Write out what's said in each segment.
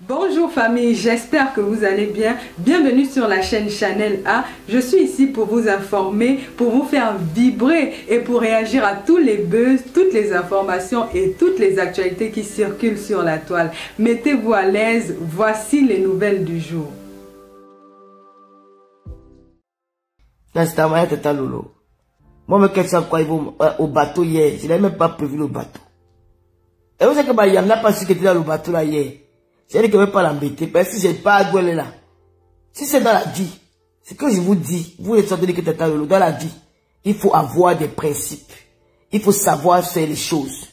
Bonjour famille, j'espère que vous allez bien. Bienvenue sur la chaîne Chanel A. Je suis ici pour vous informer, pour vous faire vibrer et pour réagir à tous les buzz, toutes les informations et toutes les actualités qui circulent sur la toile. Mettez-vous à l'aise, voici les nouvelles du jour. Moi, je me question quoi, ils vont au bateau hier. Je n'avais même pas prévu le bateau. Et vous savez que il y en a pas su qui était dans le bateau là hier. J'ai dit que je ne vais pas l'embêter parce que je n'ai pas à douer là. Si c'est dans la vie, c'est que je vous dis, vous êtes sortis que dans la vie, il faut avoir des principes. Il faut savoir faire les choses.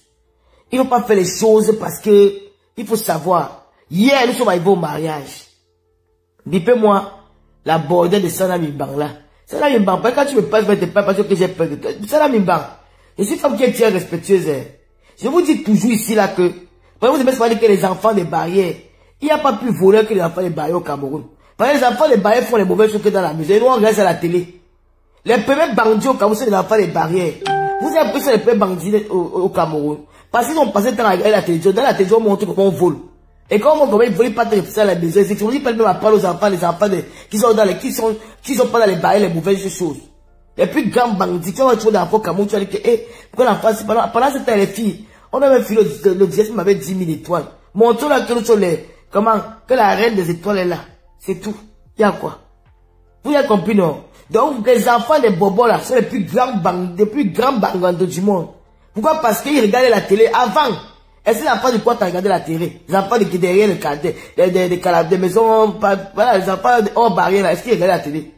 Il ne faut pas faire les choses parce que il faut savoir. Hier, nous sommes arrivés au mariage. Dites-moi, la bordelle de Sana Mimbang là. Sana Mimbang, quand tu me passes, je ne pas parce que j'ai peur de toi. Sana Mimbang, je suis femme qui est très respectueuse. Je vous dis toujours ici là que, vous aimez se dire que les enfants des barrières, il n'y a pas plus voleur que les enfants des barrières au Cameroun. Parce que les enfants des barrières font les mauvaises choses que dans la maison. Et nous, on regarde à la télé. Les premiers bandits au Cameroun, c'est les enfants des barrières. Vous avez appris ça les premiers bandits au Cameroun. Parce qu'ils ont passé le temps à regarder la télévision. Dans la télévision, on montre comment on vole. Et quand on montre comment ils volent pas de ça à la maison, c'est que on dit pas même à parler aux enfants, les enfants qui sont pas dans les barrières, les mauvaises choses. Les plus grands bandits, quand on trouve dans l'enfant au Cameroun, tu vas dire que, pourquoi l'enfant, pendant ce temps, les filles, on a même filé le dièse m'avait 10 000 étoiles. Montrons là que nous sommes que la reine des étoiles est là. C'est tout. Il y a quoi? Vous avez compris, non? Donc, les enfants des bobos là, sont les plus grands bangandos du monde. Pourquoi? Parce qu'ils regardaient la télé avant. Est-ce que les enfants de quoi t'as regardé la télé? Les enfants qui derrière des maisons, voilà, les enfants hors barrière là, est-ce qu'ils regardaient la télé?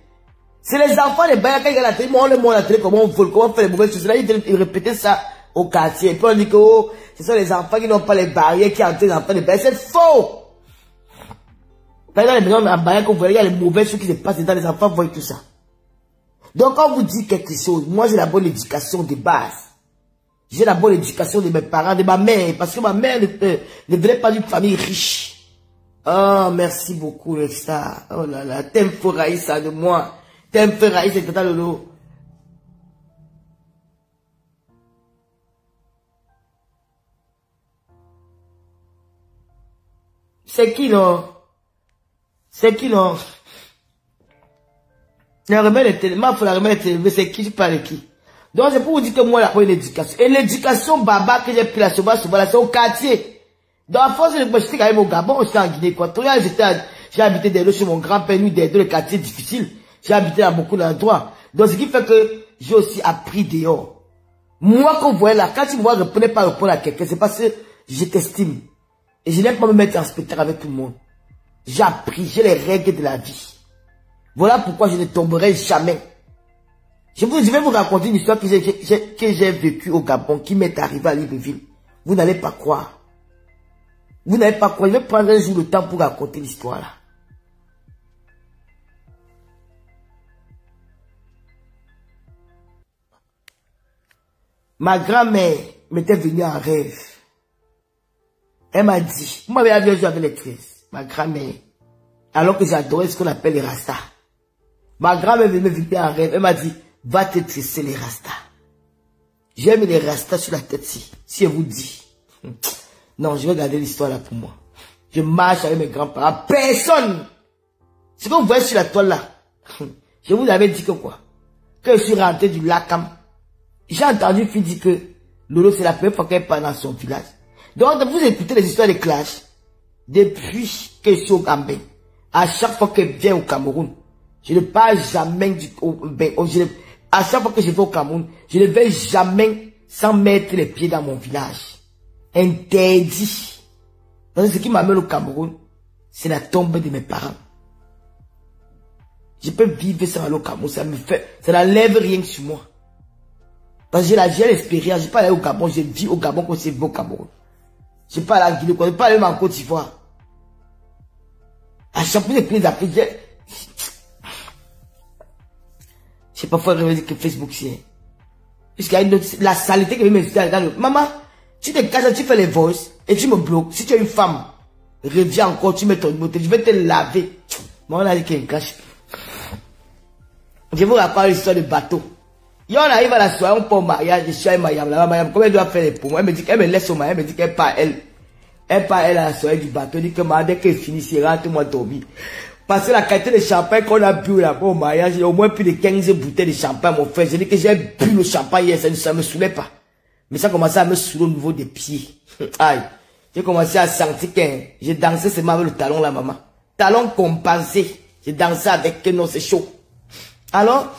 C'est les enfants des barrières qui regardent la télé, on leur montre la télé, comment on vole, comment on fait les mauvaises choses. Là, ils répétaient ça au quartier. Et puis on dit que, oh, ce sont les enfants qui n'ont pas les barrières qui entrent les enfants des barrières. C'est faux! Dans les maisons en barrière, quand vous voyez, il y a les mauvaises choses qui se passent dans les enfants, vous voyez tout ça. Donc, quand on vous dit quelque chose, moi j'ai la bonne éducation de base. J'ai la bonne éducation de mes parents, de ma mère, parce que ma mère ne venait pas d'une famille riche. Oh, merci beaucoup, Resta. Oh là là, t'aimes fort Raïssa de moi. T'aimes fort Raïssa, c'est le lot. C'est qui, non? C'est qui, non? La remède est tellement, faut la remède est mais c'est qui, tu parles de qui? Donc, c'est pour vous dire que moi, la bonne éducation. Et l'éducation baba que j'ai pris là, c'est au quartier. Dans la force, j'étais quand même au Gabon, j'étais en Guinée équatoriale, j'ai habité des lots chez mon grand-père, nous, dans les quartiers difficiles. J'ai habité dans beaucoup d'endroits. Donc, ce qui fait que j'ai aussi appris dehors. Moi, quand vous voyez là, quand tu me vois, je ne prenais pas répondre à quelqu'un, c'est parce que je t'estime. Et je n'aime pas me mettre en spectacle avec tout le monde. J'ai appris, j'ai les règles de la vie. Voilà pourquoi je ne tomberai jamais. Je vais vous raconter une histoire que j'ai vécue au Gabon, qui m'est arrivée à Libreville. Vous n'allez pas croire. Vous n'allez pas croire. Je vais prendre un jour le temps pour raconter l'histoire là. Ma grand-mère m'était venue en rêve. Elle m'a dit, vous m'avez vu jouer avec les tresses, ma grand-mère, alors que j'adorais ce qu'on appelle les rastas. Ma grand-mère me venait en rêve, elle m'a dit, va te tresser les rastas. J'ai mis les rastas sur la tête si elle vous dit. Non, je vais garder l'histoire là pour moi. Je marche avec mes grands-parents, personne. Ce que vous voyez sur la toile là, je vous avais dit que quoi? Que je suis rentré du Lakam. J'ai entendu fille dire que Lolo c'est la première fois qu'elle part dans son village. Donc, vous écoutez les histoires de clash, depuis que je suis au Gambé, à chaque fois qu'elle vient au Cameroun, je ne parle jamais à chaque fois que je vais au Cameroun, je ne vais jamais sans mettre les pieds dans mon village. Interdit. Donc, ce qui m'amène au Cameroun, c'est la tombe de mes parents. Je peux vivre sans aller au Cameroun, ça n'enlève rien sur moi. Parce que j'ai l'expérience, je peux aller au Gabon, je vis au Gabon quand c'est au Cameroun. Je parle à la Guinée, je parle même en Côte d'Ivoire. À chaque fois que je d'Afrique, j'ai parfois réalisé que Facebook c'est. Puisqu'il y a la saleté que me dit, regarde, maman, tu te casses, tu fais les voices, et tu me bloques. Si tu es une femme, reviens encore, tu mets ton numéro, je vais te laver. Moi, on a dit qu'il y a une cache. Je vous raconte l'histoire du bateau. Et on arrive à la soirée, on part au mariage, je suis à Mayam, là, Mayam, comment elle doit faire les poumons? Elle me dit qu'elle me laisse au mariage, elle me dit qu'elle part, elle Elle part, elle a la soirée du bateau, elle dit que dès qu'elle finit, c'est rentre-moi dormir. Parce que la qualité de champagne qu'on a bu là-bas au mariage, il y a au moins plus de 15 bouteilles de champagne, mon frère. J'ai dit que j'ai bu le champagne hier, ça ne me saoulait pas. Mais ça commençait à me saouler au niveau des pieds. Aïe. J'ai commencé à sentir que j'ai dansé seulement avec le talon là, maman. Talon compensé. J'ai dansé avec que non, c'est chaud. Alors,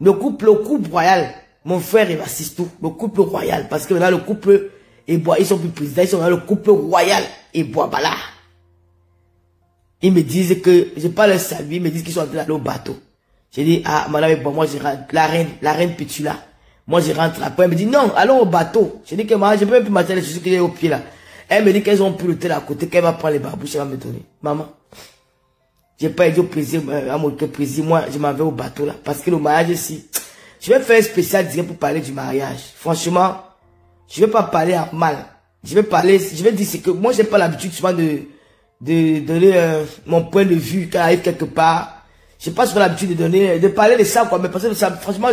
le couple royal, mon frère, il assiste tout. Le couple royal, parce que là, le couple, ils sont plus présidents, ils sont dans le couple royal, et bois, là. Ils me disent que, je pas leur saluer, ils me disent qu'ils sont en train d'aller au bateau. J'ai dit, ah, madame, bon, moi, je rentre, la reine Pétula. Moi, je rentre après. Elle me dit, non, allons au bateau. J'ai dit que, maman, je peux même plus m'attendre les chaussures que j'ai au pied, là. Elle me dit qu'elles ont pris l'hôtel à côté, qu'elle va prendre les barbouches, elle va me donner. Maman, j'ai pas dit au plaisir, à mon plaisir, moi, je m'en vais au bateau, là. Parce que le mariage ici, je vais faire un spécial direct pour parler du mariage. Franchement, je vais pas parler à mal. Je vais dire, c'est que moi, j'ai pas l'habitude souvent de donner mon point de vue quand j'arrive quelque part. J'ai pas souvent l'habitude de parler de ça, quoi. Mais parce que ça, franchement,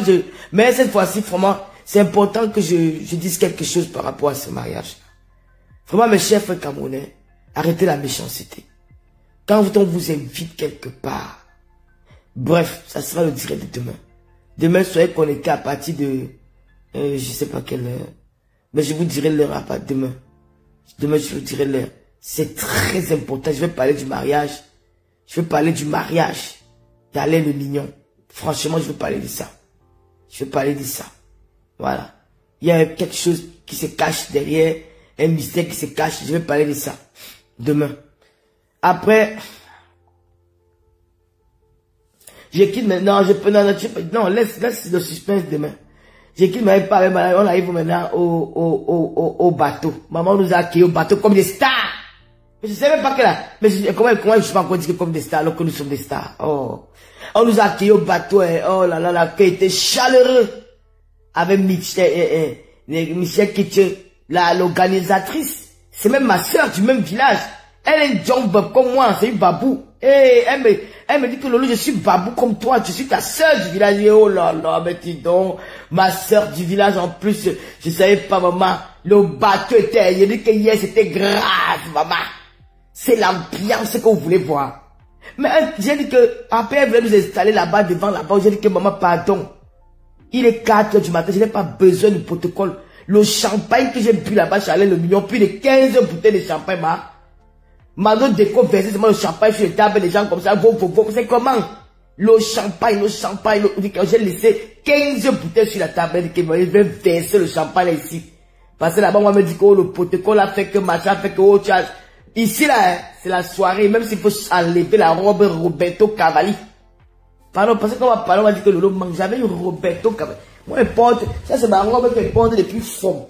mais cette fois-ci, vraiment, c'est important que je dise quelque chose par rapport à ce mariage. Vraiment, mes chers frères camerounais, arrêtez la méchanceté. Quand on vous invite quelque part, bref, ça sera le direct de demain. Demain, soyez connectés à partir de, je sais pas quelle heure, mais je vous dirai l'heure à partir de demain. Demain, je vous dirai l'heure. C'est très important. Je vais parler du mariage. Je vais parler du mariage d'Alain le Mignon. Franchement, je vais parler de ça. Je vais parler de ça. Voilà. Il y a quelque chose qui se cache derrière, un mystère qui se cache. Je vais parler de ça demain. Après, je quitte maintenant. Non, laisse le suspense demain. Je quitte maintenant. On arrive maintenant au bateau. Maman nous a accueillis au bateau comme des stars. Mais je sais même pas que là. Mais comment je suis pas encore dit comme des stars alors que nous sommes des stars. Oh. On nous a accueillis au bateau. Oh là là, l'accueil était chaleureux. Avec Michel Kitche, l'organisatrice. C'est même ma soeur du même village. Elle est une jump comme moi, c'est une babou. Et elle me dit que Lolo, je suis babou comme toi, je suis ta soeur du village. Et oh là là, mais dis donc, ma soeur du village en plus, je savais pas, maman, le bateau était, je dis que hier c'était grave, maman. C'est l'ambiance que vous voulez voir. Mais j'ai dit que, après elle voulait nous installer là-bas, devant là-bas, j'ai dit que maman, pardon. Il est 4 heures du matin, je n'ai pas besoin de protocole. Le champagne que j'ai bu là-bas, chez Alain le Mignon, plus de 15 bouteilles de champagne, Mano déco versé seulement le champagne sur les tables, les gens comme ça, c'est comment? Le champagne, j'ai laissé 15 bouteilles sur la table, je vais verser le champagne ici. Parce que là-bas, moi, me dit que le protocole a fait que machin, fait que autre chose. Ici, là, c'est la soirée, même s'il faut enlever la robe Roberto Cavalli. Pardon, parce que quand on va parler, on va dire que Lolo manque. J'avais une Roberto Cavalli. Moi, je porte, ça c'est ma robe que je porte depuis fond.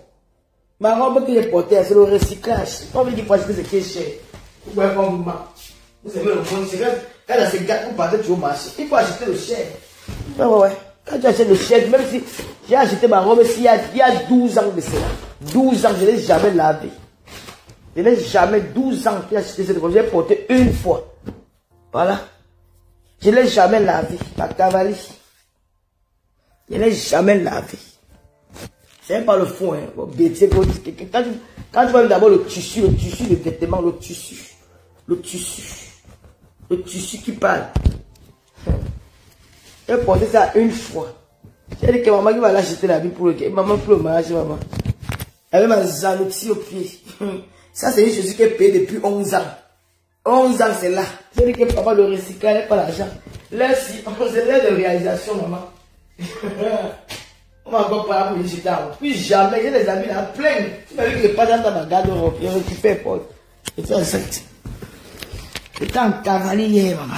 Ma robe que j'ai portée, c'est le recyclage. On me dit que c'est qui est cher. Vous savez le bon, c'est quand il y a ces gars, vous partez au marché. Il faut acheter le cher. Ouais. Quand tu achètes le cher, même si j'ai acheté ma robe, il y a 12 ans de cela. 12 ans, je ne l'ai jamais lavé. Je n'ai jamais 12 ans que j'ai acheté cette robe. J'ai porté une fois. Voilà. Je ne l'ai jamais lavé. Ma cavalier. Je ne l'ai jamais lavé. C'est pas le fond, hein. Quand tu vois d'abord le tissu, le vêtement, le tissu qui parle. J'ai porté ça une fois. J'ai dit que maman qui va l'acheter la vie pour le maman pour le mariage, maman. Elle avait ma zanotti au pied. Ça, c'est une chose qui est payée depuis 11 ans. 11 ans, c'est là. J'ai dit que papa le recyclage n'est pas l'argent. Là, si, c'est l'heure de réalisation, maman. On va encore parler pour les jeter. Puis jamais, j'ai des amis là plein. Tu m'as vu que je passe dans ma garde-robe. Je récupère porte. J'étais insecte. J'étais en cavalier hier, maman.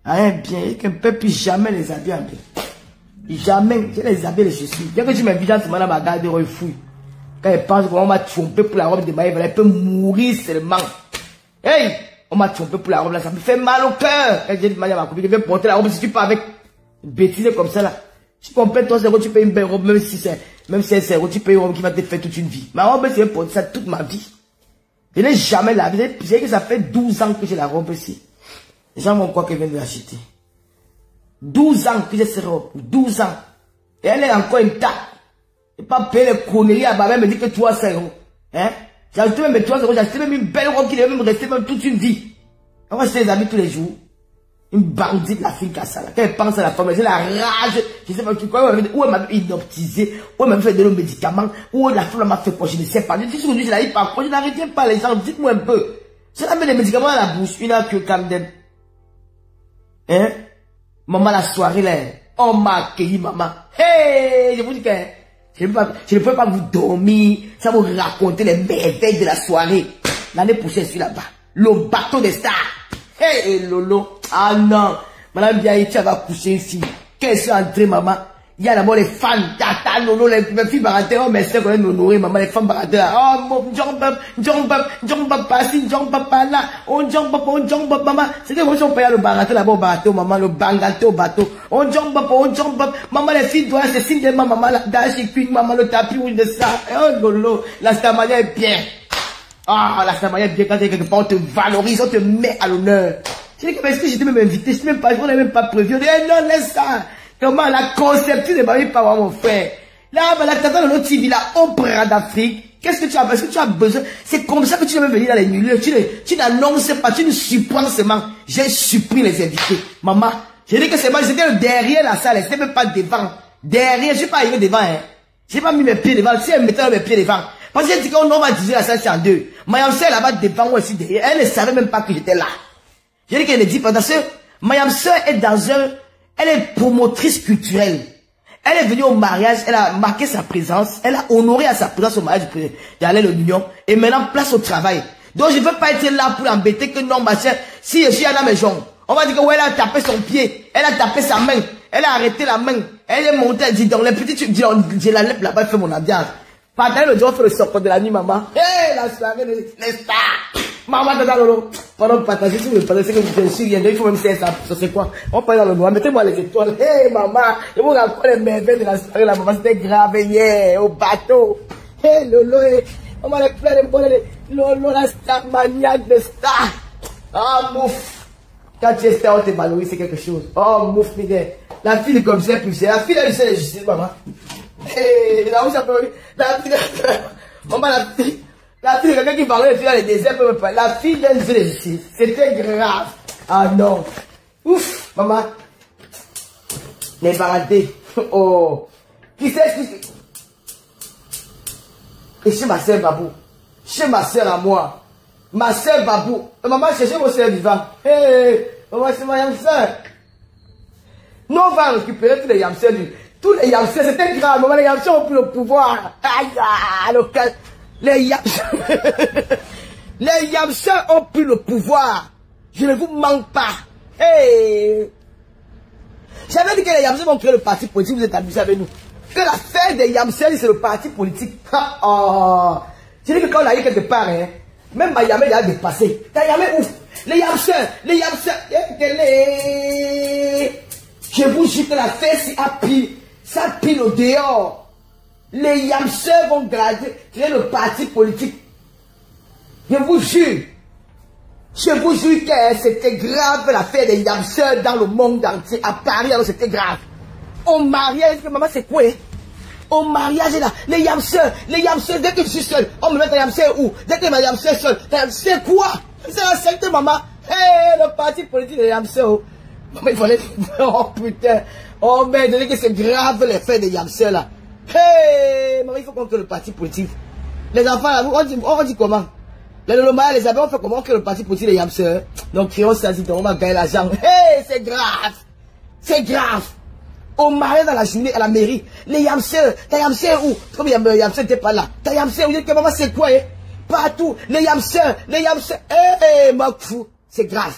Rien bien. Je ne peux plus jamais les habiller en bien. Jamais. J'ai les habits, les chaussures. Dès que tu m'invites dans ma garde-robe, il fouille. Quand elle pense qu'on m'a trompé pour la robe de Maïve, elle peut mourir seulement. Hey! On m'a trompé pour la robe là, ça me fait mal au cœur. Quand j'ai dit à ma copine, je vais porter la robe si tu pars avec une bêtise comme ça là. Tu comprends, toi, tu payes une belle robe, même si c'est 0, tu payes une robe qui va te faire toute une vie. Ma robe, je vais porter ça toute ma vie. Je n'ai jamais lavé. Je sais que ça fait 12 ans que j'ai la robe ici. Les gens vont croire qu'elle vient de l'acheter. 12 ans que j'ai cette robe. 12 ans. Et elle est encore intacte. Et pas payer les conneries à ma mère me dit que toi, c'est 0. Hein? J'ai acheté même mes 3 euros, j'ai acheté même une belle robe qui devait même rester même toute une vie. On va chez les amis tous les jours. Une bandite, la fille Kassa, là. Quand elle pense à la femme, j'ai la rage. Je sais pas quoi, où elle m'a inoptisé, où elle m'a fait des médicaments, où la femme m'a fait quoi, je ne sais pas. Je dis aujourd'hui, je n'arrive pas, je n'arrive pas les gens, dites-moi un peu. Je la mets des médicaments dans la bouche, une heure que Camden. Hein? Maman, la soirée, là, on m'a accueilli, maman. Hey! Je vous dis que, je ne peux pas vous dormir, ça vous raconter les merveilles de la soirée. L'année prochaine, je suis là-bas. Le bateau des stars. Hey, Lolo. Ah non. Madame Biaï, tu vas coucher ici. Qu'est-ce que c'est entré, maman? Il y a d'abord les fans. Tata, Lolo, les filles baratées. Oh, mais c'est quand même honoré, maman, les femmes baratées là. Oh, mon, Jambab, passi, Jambab, là. On Jambab, maman. C'est que moi, je paye le baraté là-bas au bateau, maman, le bangato au bateau. On Jambab, maman, les filles doivent se signer de maman, la dash, maman, le tapis rouge de ça. Oh, Lolo, la stamania est bien. Ah, la stamania est bien quand tu es quelque part, on te valorise, on te met à l'honneur. Je dis que est-ce que j'étais même invité, je même pas, on n'est même pas prévu. On dit, non, laisse ça. Comment la conception de Marie par mon frère. Là, la tata de notre TV, la opéra d'Afrique. Qu'est-ce que tu as, est-ce que tu as besoin? C'est comme ça que tu vas venir dans les milieux. Tu n'annonces pas, tu ne supprimes seulement. J'ai supprimé les invités. Maman, j'ai dit que c'est moi, j'étais derrière la salle, j'étais même pas devant. Derrière, je suis pas arrivé devant, hein. J'ai pas mis mes pieds devant, si elle mettait mes pieds devant. Parce que j'ai dit qu'on va diviser la salle en deux. Mayam Sœur là-bas devant, moi aussi derrière. Elle ne savait même pas que j'étais là. J'ai dit qu'elle ne dit pas, parce que Mayam Sœur est dans elle est promotrice culturelle. Elle est venue au mariage, elle a marqué sa présence, elle a honoré à sa présence au mariage d'aller à l'Union, et maintenant place au travail. Donc je ne veux pas être là pour l'embêter que non, ma chère, si je suis à la maison, on va dire que ouais, elle a tapé son pied, elle a tapé sa main, elle a arrêté la main, elle est montée, elle dit donc les petits, j'ai la lèvre là-bas, elle fait mon ambiance. Pendant le jour, on fait le sort de la nuit, maman. Hé, la soirée, les stars. Maman, dans Lolo. Pendant partager, si vous me parlez, c'est que je suis rien, il faut même faire ça, c'est quoi? On parle dans le noir, mettez-moi les étoiles. Hé, maman, je vous raconte les merveilles de la soirée, la maman, c'était grave hier, au bateau. Hé, Lolo, maman, les plein de bonnes, Lolo, la star maniaque de star. Ah, mouf. Quand tu es star, on te valorise, c'est quelque chose. Oh, mouf, Miguel. La fille est comme ça, plus c'est la fille, elle sait la justice, maman. Hé, là où ça peut, la fille, maman, la fille de quelqu'un qui parlait de filles dans les déserts, la fille d'un jeu de justice. C'était grave. Ah non. Ouf, maman. Les parentés. Oh. Qui c'est Et chez ma soeur Babou. Chez ma soeur à moi. Ma soeur Babou. Maman, cherchez mon soeur vivant. Hé, hey, maman, c'est ma yamseur. Nous, on va récupérer tous les yamseurs tous les yamseurs, c'était grave. Maman, les yamseurs ont pris le pouvoir. Aïe, aïe, les yamseurs ont pris le pouvoir. Je ne vous manque pas. Hey. J'avais dit que les yamseurs vont créer le parti politique, vous êtes amusés avec nous. Que l'affaire des yamseurs, c'est le parti politique. Oh. J'ai dit que quand on a eu quelque part, hein, même Miami a dépassé. T'as Miami ouf. Les yamseurs. Je vous jure que l'affaire, ça pile au dehors. Les yamseurs vont créer le parti politique. Je vous jure que c'était grave l'affaire des yamseurs dans le monde entier. À Paris, alors c'était grave. Au mariage, maman, c'est quoi? Au mariage, là, les yamseurs, dès que je suis seul, on me met un yamseur où? Dès que ma yamseur seul, c'est quoi? C'est la secte, maman. Hé, le parti politique des yamseurs. Maman, il fallait, oh putain. Oh merde, que c'est grave l'affaire des yamseurs, là. Hey, maman, il faut qu'on crée le parti politique. Les enfants, là, on dit comment? Les Lolomaya, les abeilles, on fait comment on crée le parti politique des yamseurs? Donc, créons ça, on va gagner l'argent. Hey, c'est grave. C'est grave. Au mariage dans la journée, à la mairie, les yamseurs, t'as yamseurs où? Comme yamseurs n'était pas là. T'as yamseurs où? Il dit que maman, c'est quoi, hein? Partout. Les yamseurs. Hey, ma fou. C'est grave.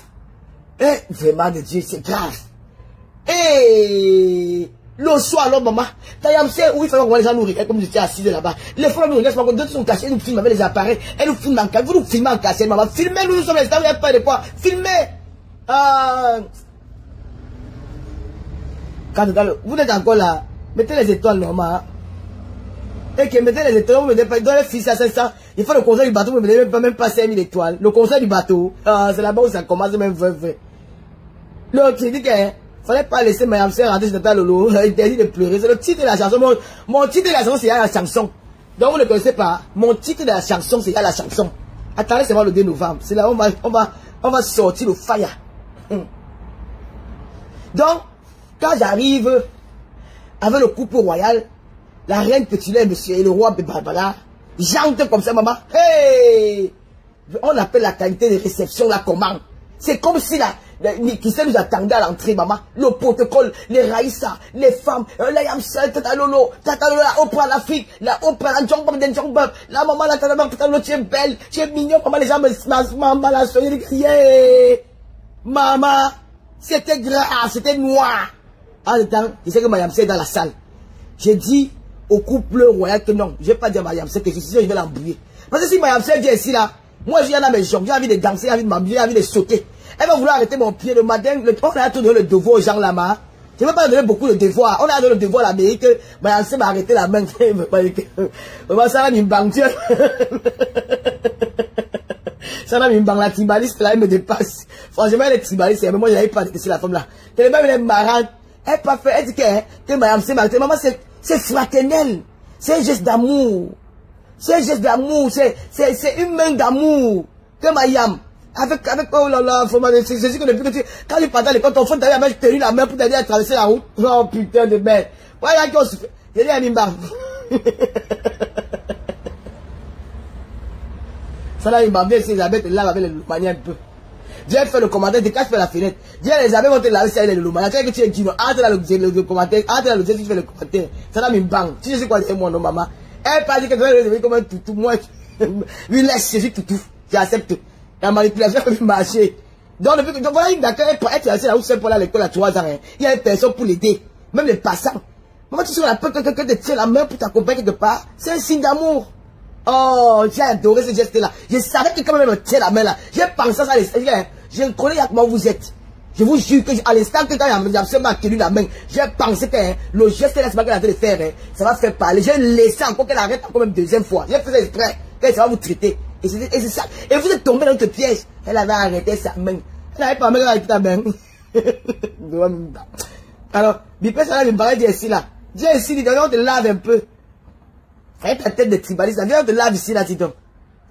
Eh, vraiment de Dieu, c'est grave. Eh, le soir, alors, maman, t'as yamseur où il fallait qu'on les gens nourrir, comme j'étais assis là-bas. Les femmes nous regardent, d'autres sont cachés, nous filment avec les appareils, elles nous filment en cassette, vous nous filmez en cassette, maman. Filmez, nous sommes les stars, vous n'avez pas de quoi. Filmez. Quand vous êtes encore là, mettez les étoiles, maman. Et que mettez les étoiles, vous mettez pas, dans les fils à 500, il faut le conseil du bateau, vous ne mettez même pas 5000 étoiles. Le conseil du bateau, c'est là-bas où ça commence, même vrai. L'autre, il dit que, fallait pas laisser ma yamseur rentrer sur Tata Lolo, interdit de pleurer. C'est le titre de la chanson. Mon titre de la chanson, c'est la chanson. Donc vous ne connaissez pas. Mon titre de la chanson, c'est la chanson. Attendez seulement le 2 novembre. C'est là où on va sortir le fire. Donc, quand j'arrive avec le couple royal, la reine Petulée, monsieur, et le roi Barbara, j'entre comme ça, maman. Hey! On appelle la qualité de réception la commande. C'est comme si qui s'est nous attendait à l'entrée, maman. Le protocole, les Raïssa, les femmes, la Yamsel, Tata Lolo, la Oprah l'Afrique, la Oprah, la Jongbob, la maman, la Tata Lolo, tu es belle, tu es mignon, maman, les gens maman, la soeur, ils criaient. Maman, c'était gras, c'était noir. En même temps, je sais que Mayamsel est dans la salle. J'ai dit au couple royal que non, je ne vais pas dire à Mayamsel que je vais l'embrouiller. Parce que si Mayamsel vient ici, là, moi, je viens dans mes jambes, j'ai envie de danser, j'ai envie de m'habiller, j'ai envie de sauter. Elle va vouloir arrêter mon pied le matin. On a tout donné le devoir aux gens là-bas. Je ne vais pas donner beaucoup de devoirs. On a donné le devoir à l'Amérique. Mayamsel m'a arrêté la main. Ça va m'imbangue. Ça va m'imbangue. La timbaliste là, elle me dépasse. Franchement, elle est timbaliste. Mais moi, je n'avais pas laissé la femme là. Tellement elle est marrante. Elle pas fait. Elle dit que Mayamsel m'a arrêté. Maman, c'est fraternel. C'est un geste d'amour. C'est un geste d'amour. C'est une main d'amour. Que Mayam. Avec, oh là là, c'est juste que depuis que quand tu partais à l'école, ton frère t'avait tenu la main pour t'aider à traverser la route. Oh putain de merde. Voilà qu'on se fait. J'ai dit à Mimba. Ça là, il m'a dit, Elisabeth là avec le loumania un peu. Dieu fait le commentaire, décache la fenêtre. Dieu, Elisabeth vont te laver si elle est le loumania. Tu sais que tu es dit, entre là le commentaire, entre là le Dieu, tu fais le commentaire. Ça là, Mimba. Tu sais quoi, c'est moi, non, maman. Elle pas dit que tu vas devenir comme un toutou. Moi, lui laisse, je suis toutou. J'accepte. La manipulation peut marcher. Donc, voilà une d'accord, elle est assise là où c'est pour aller à l'école à 3 ans. Hein. Il y a une personne pour l'aider. Même les passants. Maman, tu sais, on appelle quelqu'un de tirer la main pour t'accompagner quelque part. C'est un signe d'amour. Oh, j'ai adoré ce geste-là. Je savais que quand même me tient la main là. J'ai pensé à ça. Je connais comment vous êtes. Je vous jure que à l'instant que quand il y a absolument tenu la main, j'ai pensé que le geste là, c'est pas qu'elle a train de faire. Hein. Ça va faire parler. J'ai laissé encore qu'elle arrête encore même deuxième fois. J'ai fait ça exprès. Qu'elle ça va vous traiter. Et c'est ça. Et vous êtes tombé dans notre piège. Elle avait arrêté sa main. Elle n'avait pas arrêté ta main. Alors, Bipé, ça va me parler d'ici là. Dieu ici, on te lave un peu. Fais ta tête de tribaliste. Viens, on te lave ici là, dis donc.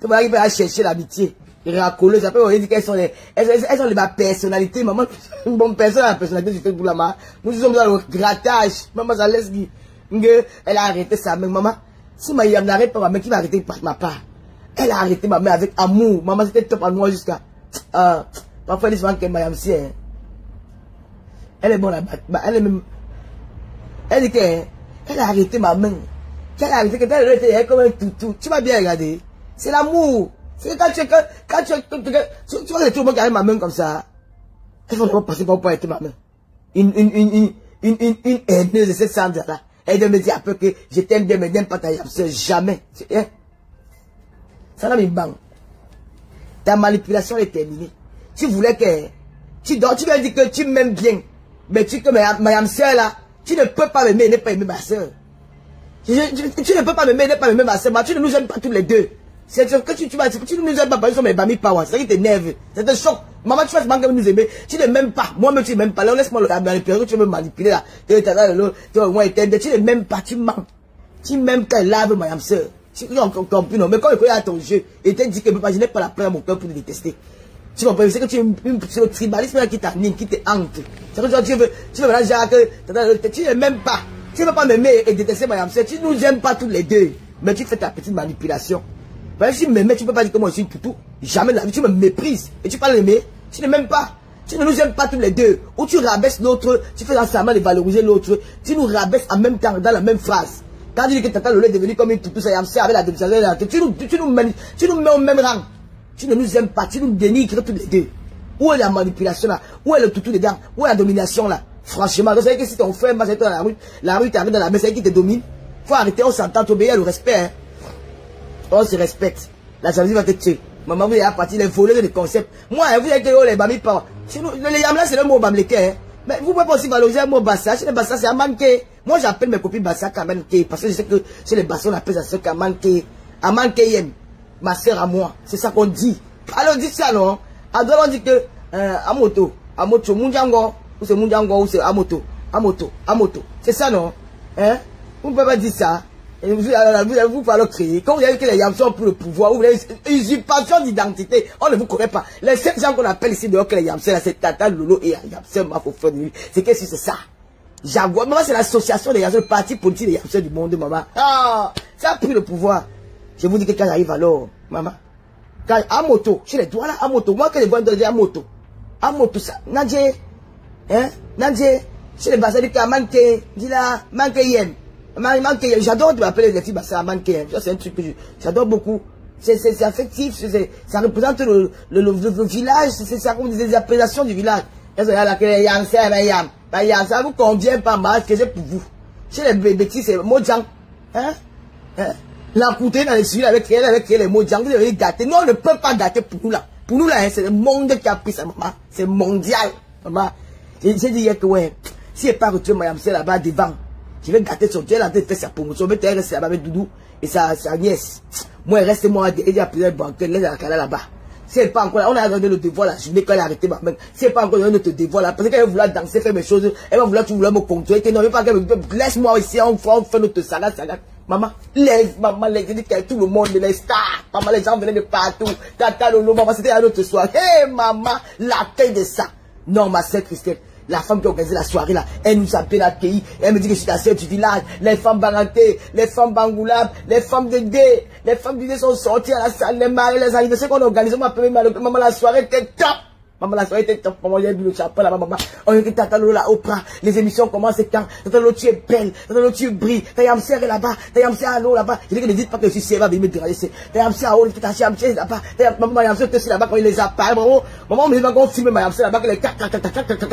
Tu vas arriver à chercher l'amitié. Les racoleuses. Après, on dit qu'elles sont les. Elles ont ma personnalité. Maman, bonne personne a la personnalité du fait pour la main. Nous sommes dans le grattage. Maman, ça laisse dire. Elle a arrêté sa main. Maman, si Mayam n'arrête pas ma main, qui va arrêter par ma part? Elle a arrêté ma main avec amour. Maman, c'était top à moi jusqu'à. Parfois, elle dit souvent qu'elle m'a yamsi. Elle est bonne là-bas. Elle est même. Elle dit qu'elle a arrêté ma main. Qu'elle a arrêté, qu'elle était comme un toutou. Tu m'as bien regardé. C'est l'amour. C'est quand tu vois tout le monde qui a ma main comme ça. Elle va passer pour arrêter ma main. Une haineuse de cette sandre-là. Elle me dit un peu que je t'aime bien, mais n'aime pas ta yamsi. Jamais. Ça n'a mis bang. Ta manipulation est terminée. Tu voulais que. Tu vas dire que tu m'aimes bien. Mais tu que ma soeur là, tu ne peux pas m'aimer et ne pas aimer ma soeur. Tu ne peux pas m'aimer et ne pas aimer ma soeur. Tu ne nous aimes pas tous les deux. C'est ce que tu ne nous aimes pas parce que mes bamis pas. C'est ça qui t'énerve. C'est un choc. Maman, tu fais manquer de nous aimer. Tu ne m'aimes pas. Moi-même, tu ne m'aimes pas. Laisse-moi le manipuler. Tu veux me manipuler là. Tu ne m'aimes pas. Tu mens. Tu m'aimes quand elle lave ma soeur. Tu compris, non, mais quand il connaît à ton jeu, et te dit que je n'ai pas la plaie à mon cœur pour te détester. Tu comprends, c'est que tu es le tribalisme qui t'anime, qui te hante. C'est que tu veux maintenant dire que tu ne m'aimes pas. Tu ne veux pas m'aimer et détester ma yamseur. Tu ne nous aimes pas tous les deux. Mais tu fais ta petite manipulation. Parce que si tu m'aimais, tu ne peux pas dire que moi je suis une toutou. Jamais de la vie, tu me méprises. Et tu parles d'aimer. Tu ne m'aimes pas. Tu ne nous aimes pas tous les deux. Ou tu rabaisses l'autre, tu fais semblant de valoriser l'autre. Tu nous rabaisses en même temps, dans la même phrase. Quand tu dis que Tata Lolo est devenu comme une toutou, ça y avec la démonstration, tu nous mets au même rang. Tu ne nous aimes pas, tu nous dénigres tous les deux. Où est la manipulation là? Où est le toutou dedans? Où est la domination là? Franchement, vous savez que si ton frère marche dans la rue t'arrive dans la main, c'est qui te domine. Faut arrêter, on s'entend, obéir le respect. Hein. On se respecte. La jalousie va te tuer. Maman, vous avez parti les voleurs de concepts. Moi, vous avez dit, oh les bamis pas. Les yamla, c'est le mot bamleke. Hein. Mais vous pouvez aussi valoriser un mot bassa. Chez les bassa, c'est un manqué. Moi, j'appelle mes copines bassa Kamanke. Parce que je sais que chez les bassa, on appelle ça Kamanke. Amanke yem. Ma soeur à moi. C'est ça qu'on dit. Alors, dites ça, non? Alors, on dit que, Amoto, Munjango, ou c'est Munjango, ou c'est Amoto. C'est ça, non? Hein? Vous ne pouvez pas dire ça. Vous parlez créer. Quand vous avez que les Yamseurs ont pris le pouvoir, vous avez une usurpation d'identité, on ne vous connaît pas. Les seuls gens qu'on appelle ici dehors que les Yamseurs, c'est Tata Lolo et Yamseurs Mafofo. C'est qu'est-ce que c'est ça? Jaguar, maman, c'est l'association des Yamseurs, le parti politique des Yamseurs du monde, maman. Ah, ça a pris le pouvoir. Je vous dis que quand j'arrive alors, maman, quand, à moto, chez les doigts là, à moto, moi que les vois à moto, ça, Nadje, hein, Nadje, chez les bassins, à manquer, dis là, manquer yem. J'adore de m'appeler les filles, ça manquer. C'est un truc que j'adore beaucoup. C'est affectif, ça représente le village, ça représente des appellations du village. Ça vous convient pas mal, que c'est pour vous. Chez les bêtises, c'est Mojang. Hein? La coûter dans les villes avec les Mojang, vous devez gâter. Non, on ne peut pas gâter pour nous là. Pour nous là, hein, c'est le monde qui a pris ça, maman. C'est mondial, maman. J'ai dit hier que ouais, si elle pas retiré ma Yamsé là-bas devant, je vais gâter son Dieu, elle a fait sa promotion, mais elle reste là-bas avec Doudou et sa nièce. Moi, elle reste moi, elle a pris le banquet, elle est là-bas. Si elle pas encore là, on a donné le devoir la journée quand elle a arrêté ma mère. Si elle pas encore donné notre devoir là, parce qu'elle va vouloir danser, faire mes choses, elle va vouloir me contrôler. Non, mais pas qu'elle laisse-moi ici, on fait notre salade. Maman, maman, tout le monde, les stars. Maman, les gens venaient de partout. Tata Lolo, maman, c'était un autre soir. Hé, maman, la tête de ça. Non, ma sœur Christelle. La femme qui a organisé la soirée là, elle nous a bien accueillis. Elle me dit que je suis la sœur du village. Les femmes baranté, les femmes bangoulab, les femmes de dé. Les femmes du dé sont sorties à la salle, les maris, les anniversaires qu'on a organisé. Maman, la soirée était top. Maman, la soirée était top. Maman, j'ai vu le chapeau là, maman. On a dit Tata Lolo là, Oprah. Les émissions commencent quand Tata Lolo, tu es belle. Tata Lolo, tu brille. Ta Yamsé est là-bas. Ta Yamsé à l'eau là-bas. Je dis que ne dites pas que je suis sévère, venez me déranger. Ta Yamsé à l'eau, ta Yamsé là-bas. Maman, Yamsé était là-bas quand il les a pas. Maman, on me dit qu'on filme ma Yamsé là-bas, que les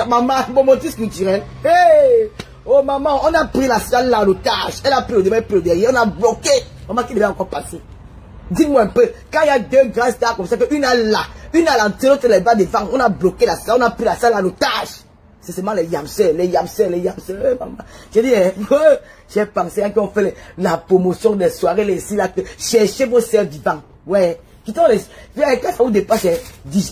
maman, mon motif culturel. Hey! Oh maman, on a pris la salle là, l'otage. Elle a pris le devant, elle a pris le derrière. On a bloqué. Maman, qui devait encore passer? Dites-moi un peu, quand il y a deux grands stars comme ça, une à là, une à l'entrée, l'autre là-bas devant, on a bloqué la salle, on a pris la salle à l'otage. C'est seulement les Yamsés, maman. J'ai dit, j'ai pensé qu'on fait la promotion des soirées, les ici, là, cherchez vos sœurs vivants. Ouais. Quittons les, quand ça vous dépasse,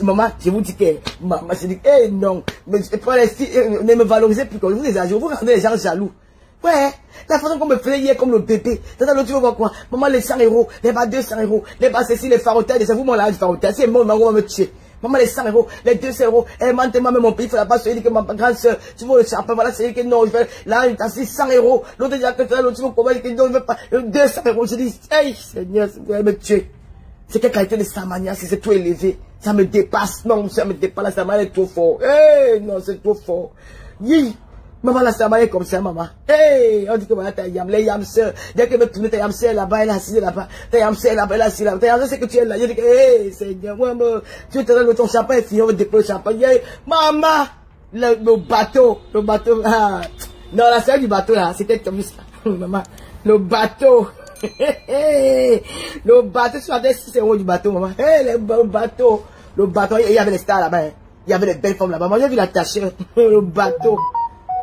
maman, je vous dis que, maman, je dis, non, mais ne me valorisez plus comme vous les agents, vous rendez les gens jaloux. Ouais, la façon qu'on me faisait hier comme le bébé. T'as l'autre, tu veux voir quoi? Maman, les 100 €, les bas 200 €, les bas ceci, les farotaires, c'est vous, mon là, les farotaires. C'est mon maman, on va me tuer. Maman, les 100 €, les 200 €, maintenant, même mon pays, il faut la passer, il dit que ma grande soeur, tu vois le chapeau, voilà, c'est que non, je vais, là, il t'a 100 €, l'autre dit que l'autre, tu veux qu'on va dire que non, il veut pas, 200 €, je dis, hey, Seigneur, vous allez me tuer. C'est quelle qualité de Samania, si c'est trop élevé, ça me dépasse, non, ça me dépasse, la Samania est trop fort, hey, non, c'est trop fort. Oui. Maman, la Samaya est comme ça, maman. Hey, on dit que voilà, ta Yam, les Yamseurs. Dès que me tourne, ta Yamseur là-bas, elle est assise là-bas. Ta Yamseur là-bas, elle est assise là-bas. Ta Yamseur, c'est que tu es là. Je dis que, hey, Seigneur, moi, tu te donnes ton champagne, et fini, on va déposer le champagne. Hey, maman, le bateau, ah. Non, la sœur du bateau, là, c'était comme ça. Maman, le bateau. Le bateau, tu as des 6 € du bateau, maman. Hey, le bateau. Le bateau, il y avait les stars là-bas. Il y avait les belles femmes là-bas. Moi, j'ai vu la tâche. Le bateau.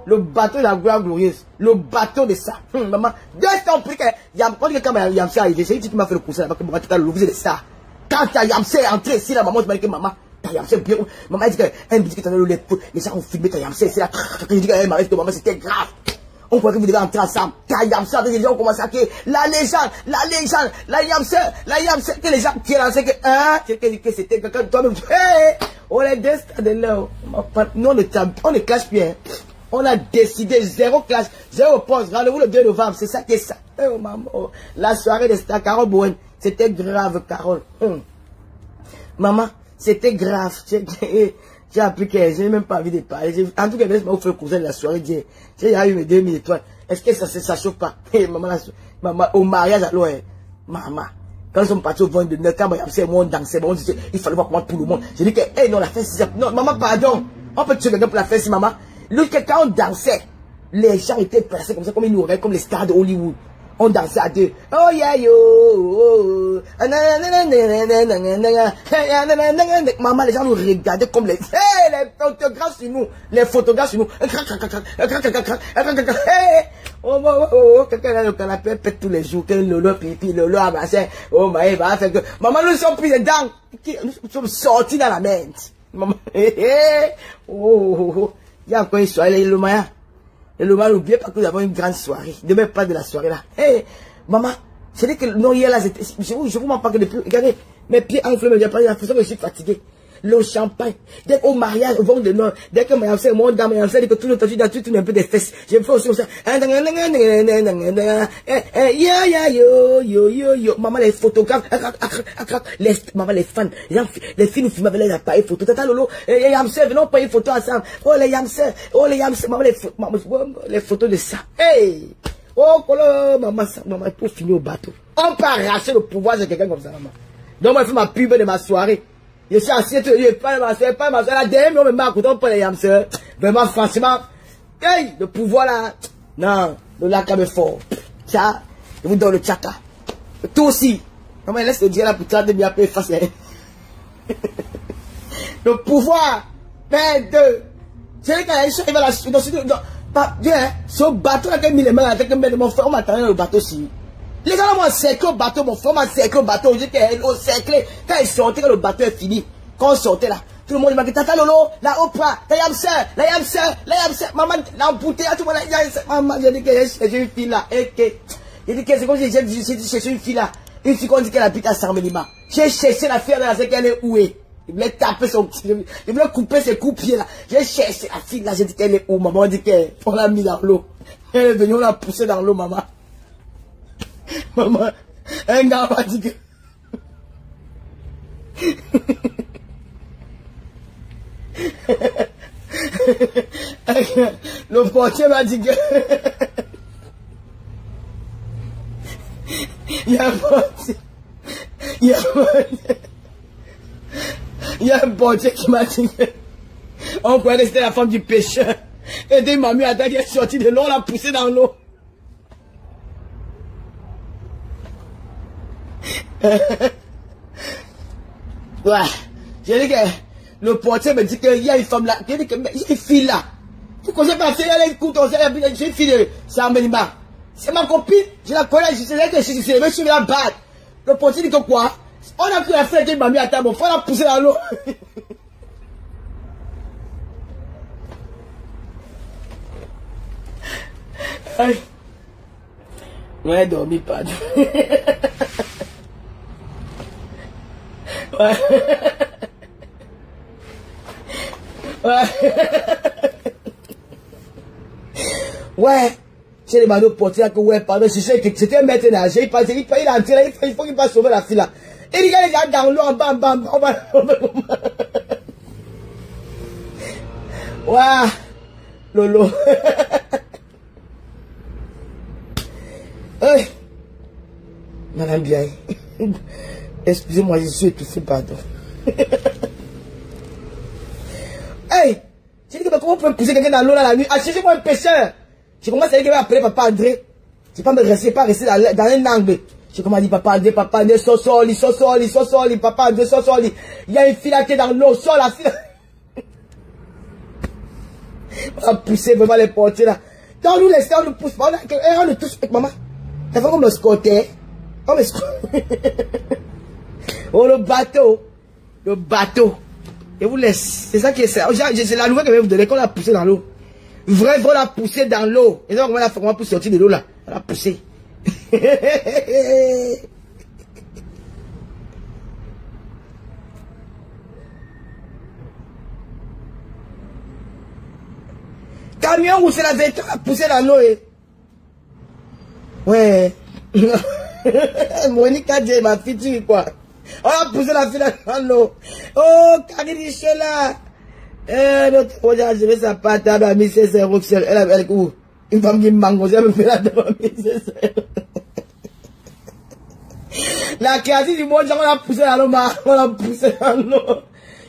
Le bateau de la gloire glorieuse. Le bateau de ça. Maman, deux temps plus que Yamsé, quand Yamsé est arrivé, c'est lui qui m'a fait le conseil là-bas, que maman, tu as le de ça. Quand Yamsé est entré ici, là, maman, tu m'as dit que maman, ta Yamsé bien. Maman, elle dit que tu as les gens ont filmé ta Yamsé, c'est là. Je dis que maman, c'était grave. On croit que vous devez entrer ensemble. Ta Yamsé, les gens ont commencé à crier, la légende, la Yamsé, que les gens qui lancé que, hein, que c'était quelqu'un de toi-même. Hey, on est deux stades de là. Nous, on ne clash bien. On a décidé 0 classe, 0 pause. Rendez-vous le 2 novembre, c'est ça qui est ça. Oh maman, la soirée de Star Carole Bowen, c'était grave, Carole. Maman, c'était grave. J'ai appris que j'ai même pas envie de parler. En tout cas, je m'ai fait le cousin de la soirée. J'ai eu mes 2000 étoiles. Est-ce que ça chauffe pas? Maman, au mariage alors, maman. Quand ils sont partis au 29, quand on dansait, on disait, il fallait voir comment tout le monde. J'ai dit que, hey, non, la fête, non, maman, pardon. On peut tuer quelqu'un pour la fête, si maman. L'autre, quand on dansait, les gens étaient placés comme ça, comme une oreille, comme les stars de Hollywood. On dansait à deux. Oh yeah yo. Oh. Maman, les gens nous regardaient comme les... Hey, les photographes sur nous. Les photographes sur nous. Oh, quelqu'un là, le canapé pète tous les jours. Que Lolo pipi, Lolo abassé. Oh, ma va faire que... Maman, nous sommes pris dedans. Nous sommes sortis dans la mente. Maman, oh. Il y a encore une soirée, le Lomaya. Le Lomaya, n'oubliez pas que nous avons une grande soirée. Ne même pas de la soirée là. Hey, maman, c'est dit que non, hier là, je vous m'en parle depuis, regardez, mes pieds enflés, j'ai pas la façon que je suis fatigué. Le champagne, dès qu'au mariage, au vent de Nord, dès que ma fille, mon dame, ma fille, dit que tout le temps, tu dois tourner un peu des fesses. Je me fais aussi comme ça. Yo. Maman, les photographes, maman, les fans, les filles nous filment avec les appareils photo. Tata Lolo, les yamsers, venons prendre une photo ensemble. Oh, les yamsers, maman, les photos de ça. Hey! Oh, maman, pour finir au bateau. On peut arracher le pouvoir de quelqu'un comme ça, maman. Donc, moi, je fais ma pub de ma soirée. Je suis assis, je pas ma soeur, la dernière, on me marque, on prend les yamsers. Vraiment, franchement, hey, le pouvoir là, non, le lac est fort. Ça, je vous donne le tchaka. Toi aussi. Maman, laisse le dire là pour de bien payer face. Le pouvoir, c'est vrai qu'il va la suite, ce bateau là, qui a mis les mains avec mon frère, on m'attendait le bateau si. Les gars, moi, cercle au bateau, mon frère m'a cercle au bateau. Je dis qu'au cercle, quand ils sortaient, quand le bateau est fini, quand on sortait là, tout le monde m'a dit, Tata Lolo, la Oprah, la Yamser, maman, l'embouteille, tout le monde, maman, j'ai dit que j'ai une fille là, et que, j'ai dit que c'est comme si j'ai cherché une fille là, une fille qu'on dit qu'elle habite à Saint-Ménima. J'ai cherché la fille là, c'est qu'elle est où est. Il voulait taper son petit, il voulait couper ses coups pieds là. J'ai cherché la fille là, j'ai dit qu'elle est où, maman, on dit qu'on l'a mis dans l'eau. Elle est venue, on l'a poussée dans l'eau, maman. Maman, un gars m'a dit que... Le portier m'a dit que... Il y a un portier qui m'a dit que... On pourrait rester la femme du pêcheur. Et dès mamie a dit qu'elle est sortie de l'eau, on l'a poussée dans l'eau. Ouais, j'ai dit que le portier me dit qu'il y a une femme là, il y a une fille là. Tu connais pas, elle écoute, j'ai une fille de Saint-Ménima. C'est ma copine, je la connais, je sais que je suis la batte. Le portier dit que quoi? On a pris la flèche de mamie à table, il faut la pousser dans l'eau. Ouais, dormi pas. Ouais. Ouais. J'ai demandé au portier que ouais, pardon, je sais que c'était un maître nageur, il a entré, il faut qu'il passe sauver la fille là. Et il est dans l'eau, en bas. Ouais. Lolo. Hey. Madame bien. Excusez-moi, je suis étouffé, pardon. Hey! J'ai dit que comment on peut pousser quelqu'un dans l'eau là la nuit? Ah, cherchez-moi un pêcheur! J'ai commencé à dire qu'il va appeler papa André. Je ne vais pas rester dans un angle. J'ai commencé à dire papa André, soli, papa André, soli. Il y a une fille là qui est dans l'eau, sors la fille. On a poussé vraiment les portiers là. Quand nous laissons, on nous pousse pas, on nous touche avec maman. T'as fait comme le scotter. Oh, mais oh, le bateau. Je vous laisse. C'est ça qui est ça. C'est la nouvelle que je vais vous donner. Qu'on l'a poussé dans l'eau. Vraiment, on l'a poussé dans l'eau. Et donc, on l'a fait comment pour sortir de l'eau là. On l'a poussé. Camion où c'est la vérité, on l'a poussé dans l'eau. Ouais. Monique a dit, ma fille, tu dis quoi? On a poussé la fille dans l'eau. Oh, Camille là. Notre projet, je vais sa patte, elle a mis ses zéros. Elle a où? Une femme qui manque, elle me fait la demande. La créative du monde, on a poussé dans l'eau, on a poussé dans l'eau.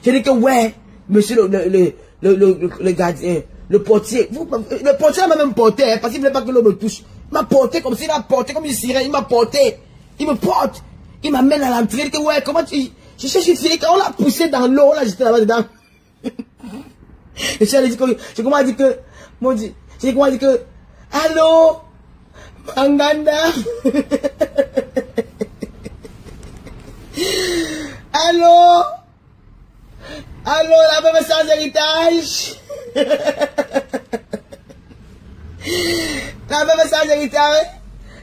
J'ai dit que, ouais, monsieur le gardien, le portier, le portier m'a même porté, hein, parce qu'il ne voulait pas que l'eau me touche. Il m'a porté comme s'il a porté, comme une sirène, il m'a porté. Il me porte. Il m'amène à l'entrée. Il dit, ouais, comment tu... Je cherche une fille, on l'a poussé dans l'eau, là, j'étais là-bas dedans. Et j'ai comment dit que... Mon Dieu, j'ai comment dit que... Allô? Manganda? Allô? Allô, la même sans héritage? La même sans héritage?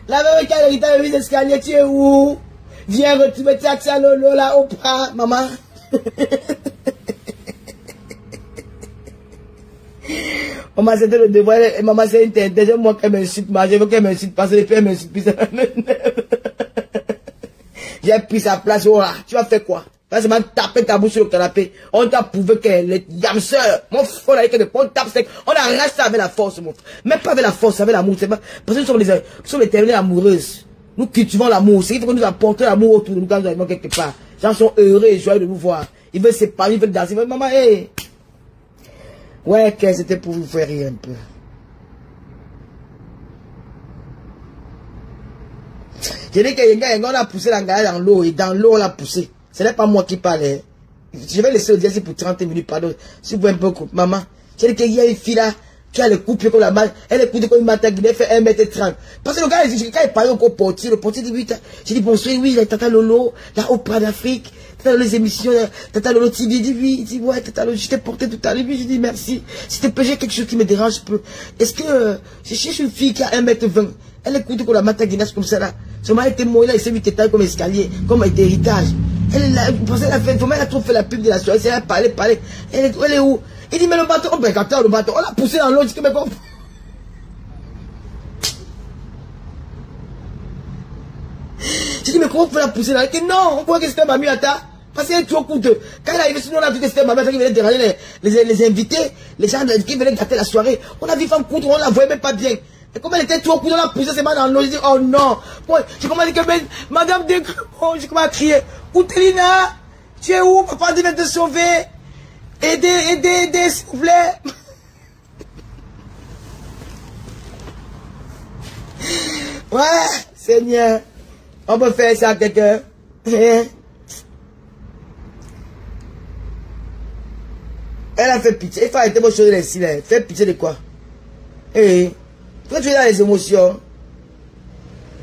La même qui a l'héritage de l'escalier, tu es où? Viens retrouver Tata Lolo là au bras, maman. Maman, c'était le devoir. Maman, c'est interdit. Moi, qu'elle m'insulte, je veux qu'elle m'insulte parce que les pères m'insultent. J'ai pris sa place. Oh, tu vas faire quoi? Tu vas taper ta bouche sur le canapé. On t'a prouvé qu'elle est yamseur. Mon frère, on tape sec. On arrache ça avec la force, mon frère. Même pas avec la force, avec l'amour. Parce que nous sommes les terminales amoureuses. Nous cultivons l'amour. C'est qu'il faut que nous apportions l'amour autour de nous quand nous arrivons quelque part. Les gens sont heureux et joyeux de nous voir. Ils veulent s'épargner, ils veulent danser. Ils veulent, maman, hé. Ouais, que c'était pour vous faire rire un peu. J'ai dit que on a poussé l'engagement dans l'eau et dans l'eau on l'a poussé. Ce n'est pas moi qui parle. Je vais laisser le dire pour 30 minutes, pardon. Si vous pouvez un peu couper. Maman, j'ai dit qu'il y a une fille là qui a le couple comme la main. Elle est coupée comme une matin qui fait 1m30. Parce que le gars, quand il parlait au portier, le portier dit oui. J'ai dit bonsoir, oui, la Tata Lolo, la Opéra d'Afrique. Les émissions, Tata Lolo TV, il dit oui, il dit ouais, Tata Lolo, je t'ai porté tout à l'heure, j'ai dit merci. Si t'es j'ai quelque chose qui me dérange, je peux. Est-ce que je cherche une fille qui a 1m20, elle écoute comme la Mata Guinness comme ça là. Son mari était mort, là, il s'est mis étage comme escalier, comme héritage. Elle a fait, elle a trop fait la pub de la soirée, elle a parlé. Elle est où? Il dit mais le bateau, oh ben attends, le bateau, on l'a poussé dans l'eau, je dis mais bon. J'ai dit mais comment on peut la pousser là? Il dit non, on croit que c'était Mamie Ata. Parce qu'elle est trop coûteux. Quand elle est arrivée, sinon on a vu que c'était ma mère qui venait déranger les invités, les gens qui venaient gâter la soirée. On a vu femme coudre, on la voyait même pas bien. Et comme elle était trop coûteuse, on a poussé ses mains dans l'eau. J'ai dit, oh non. Bon, j'ai commencé à dire que madame Décremont, j'ai commencé à crier. Coutelina, tu es où? Papa devait te sauver. Aidez, s'il vous plaît. Ouais, Seigneur. On peut faire ça à quelqu'un. Elle a fait pitié. Il faut arrêter vos choses de silence. Fait pitié de quoi? Pourquoi tu es dans les émotions?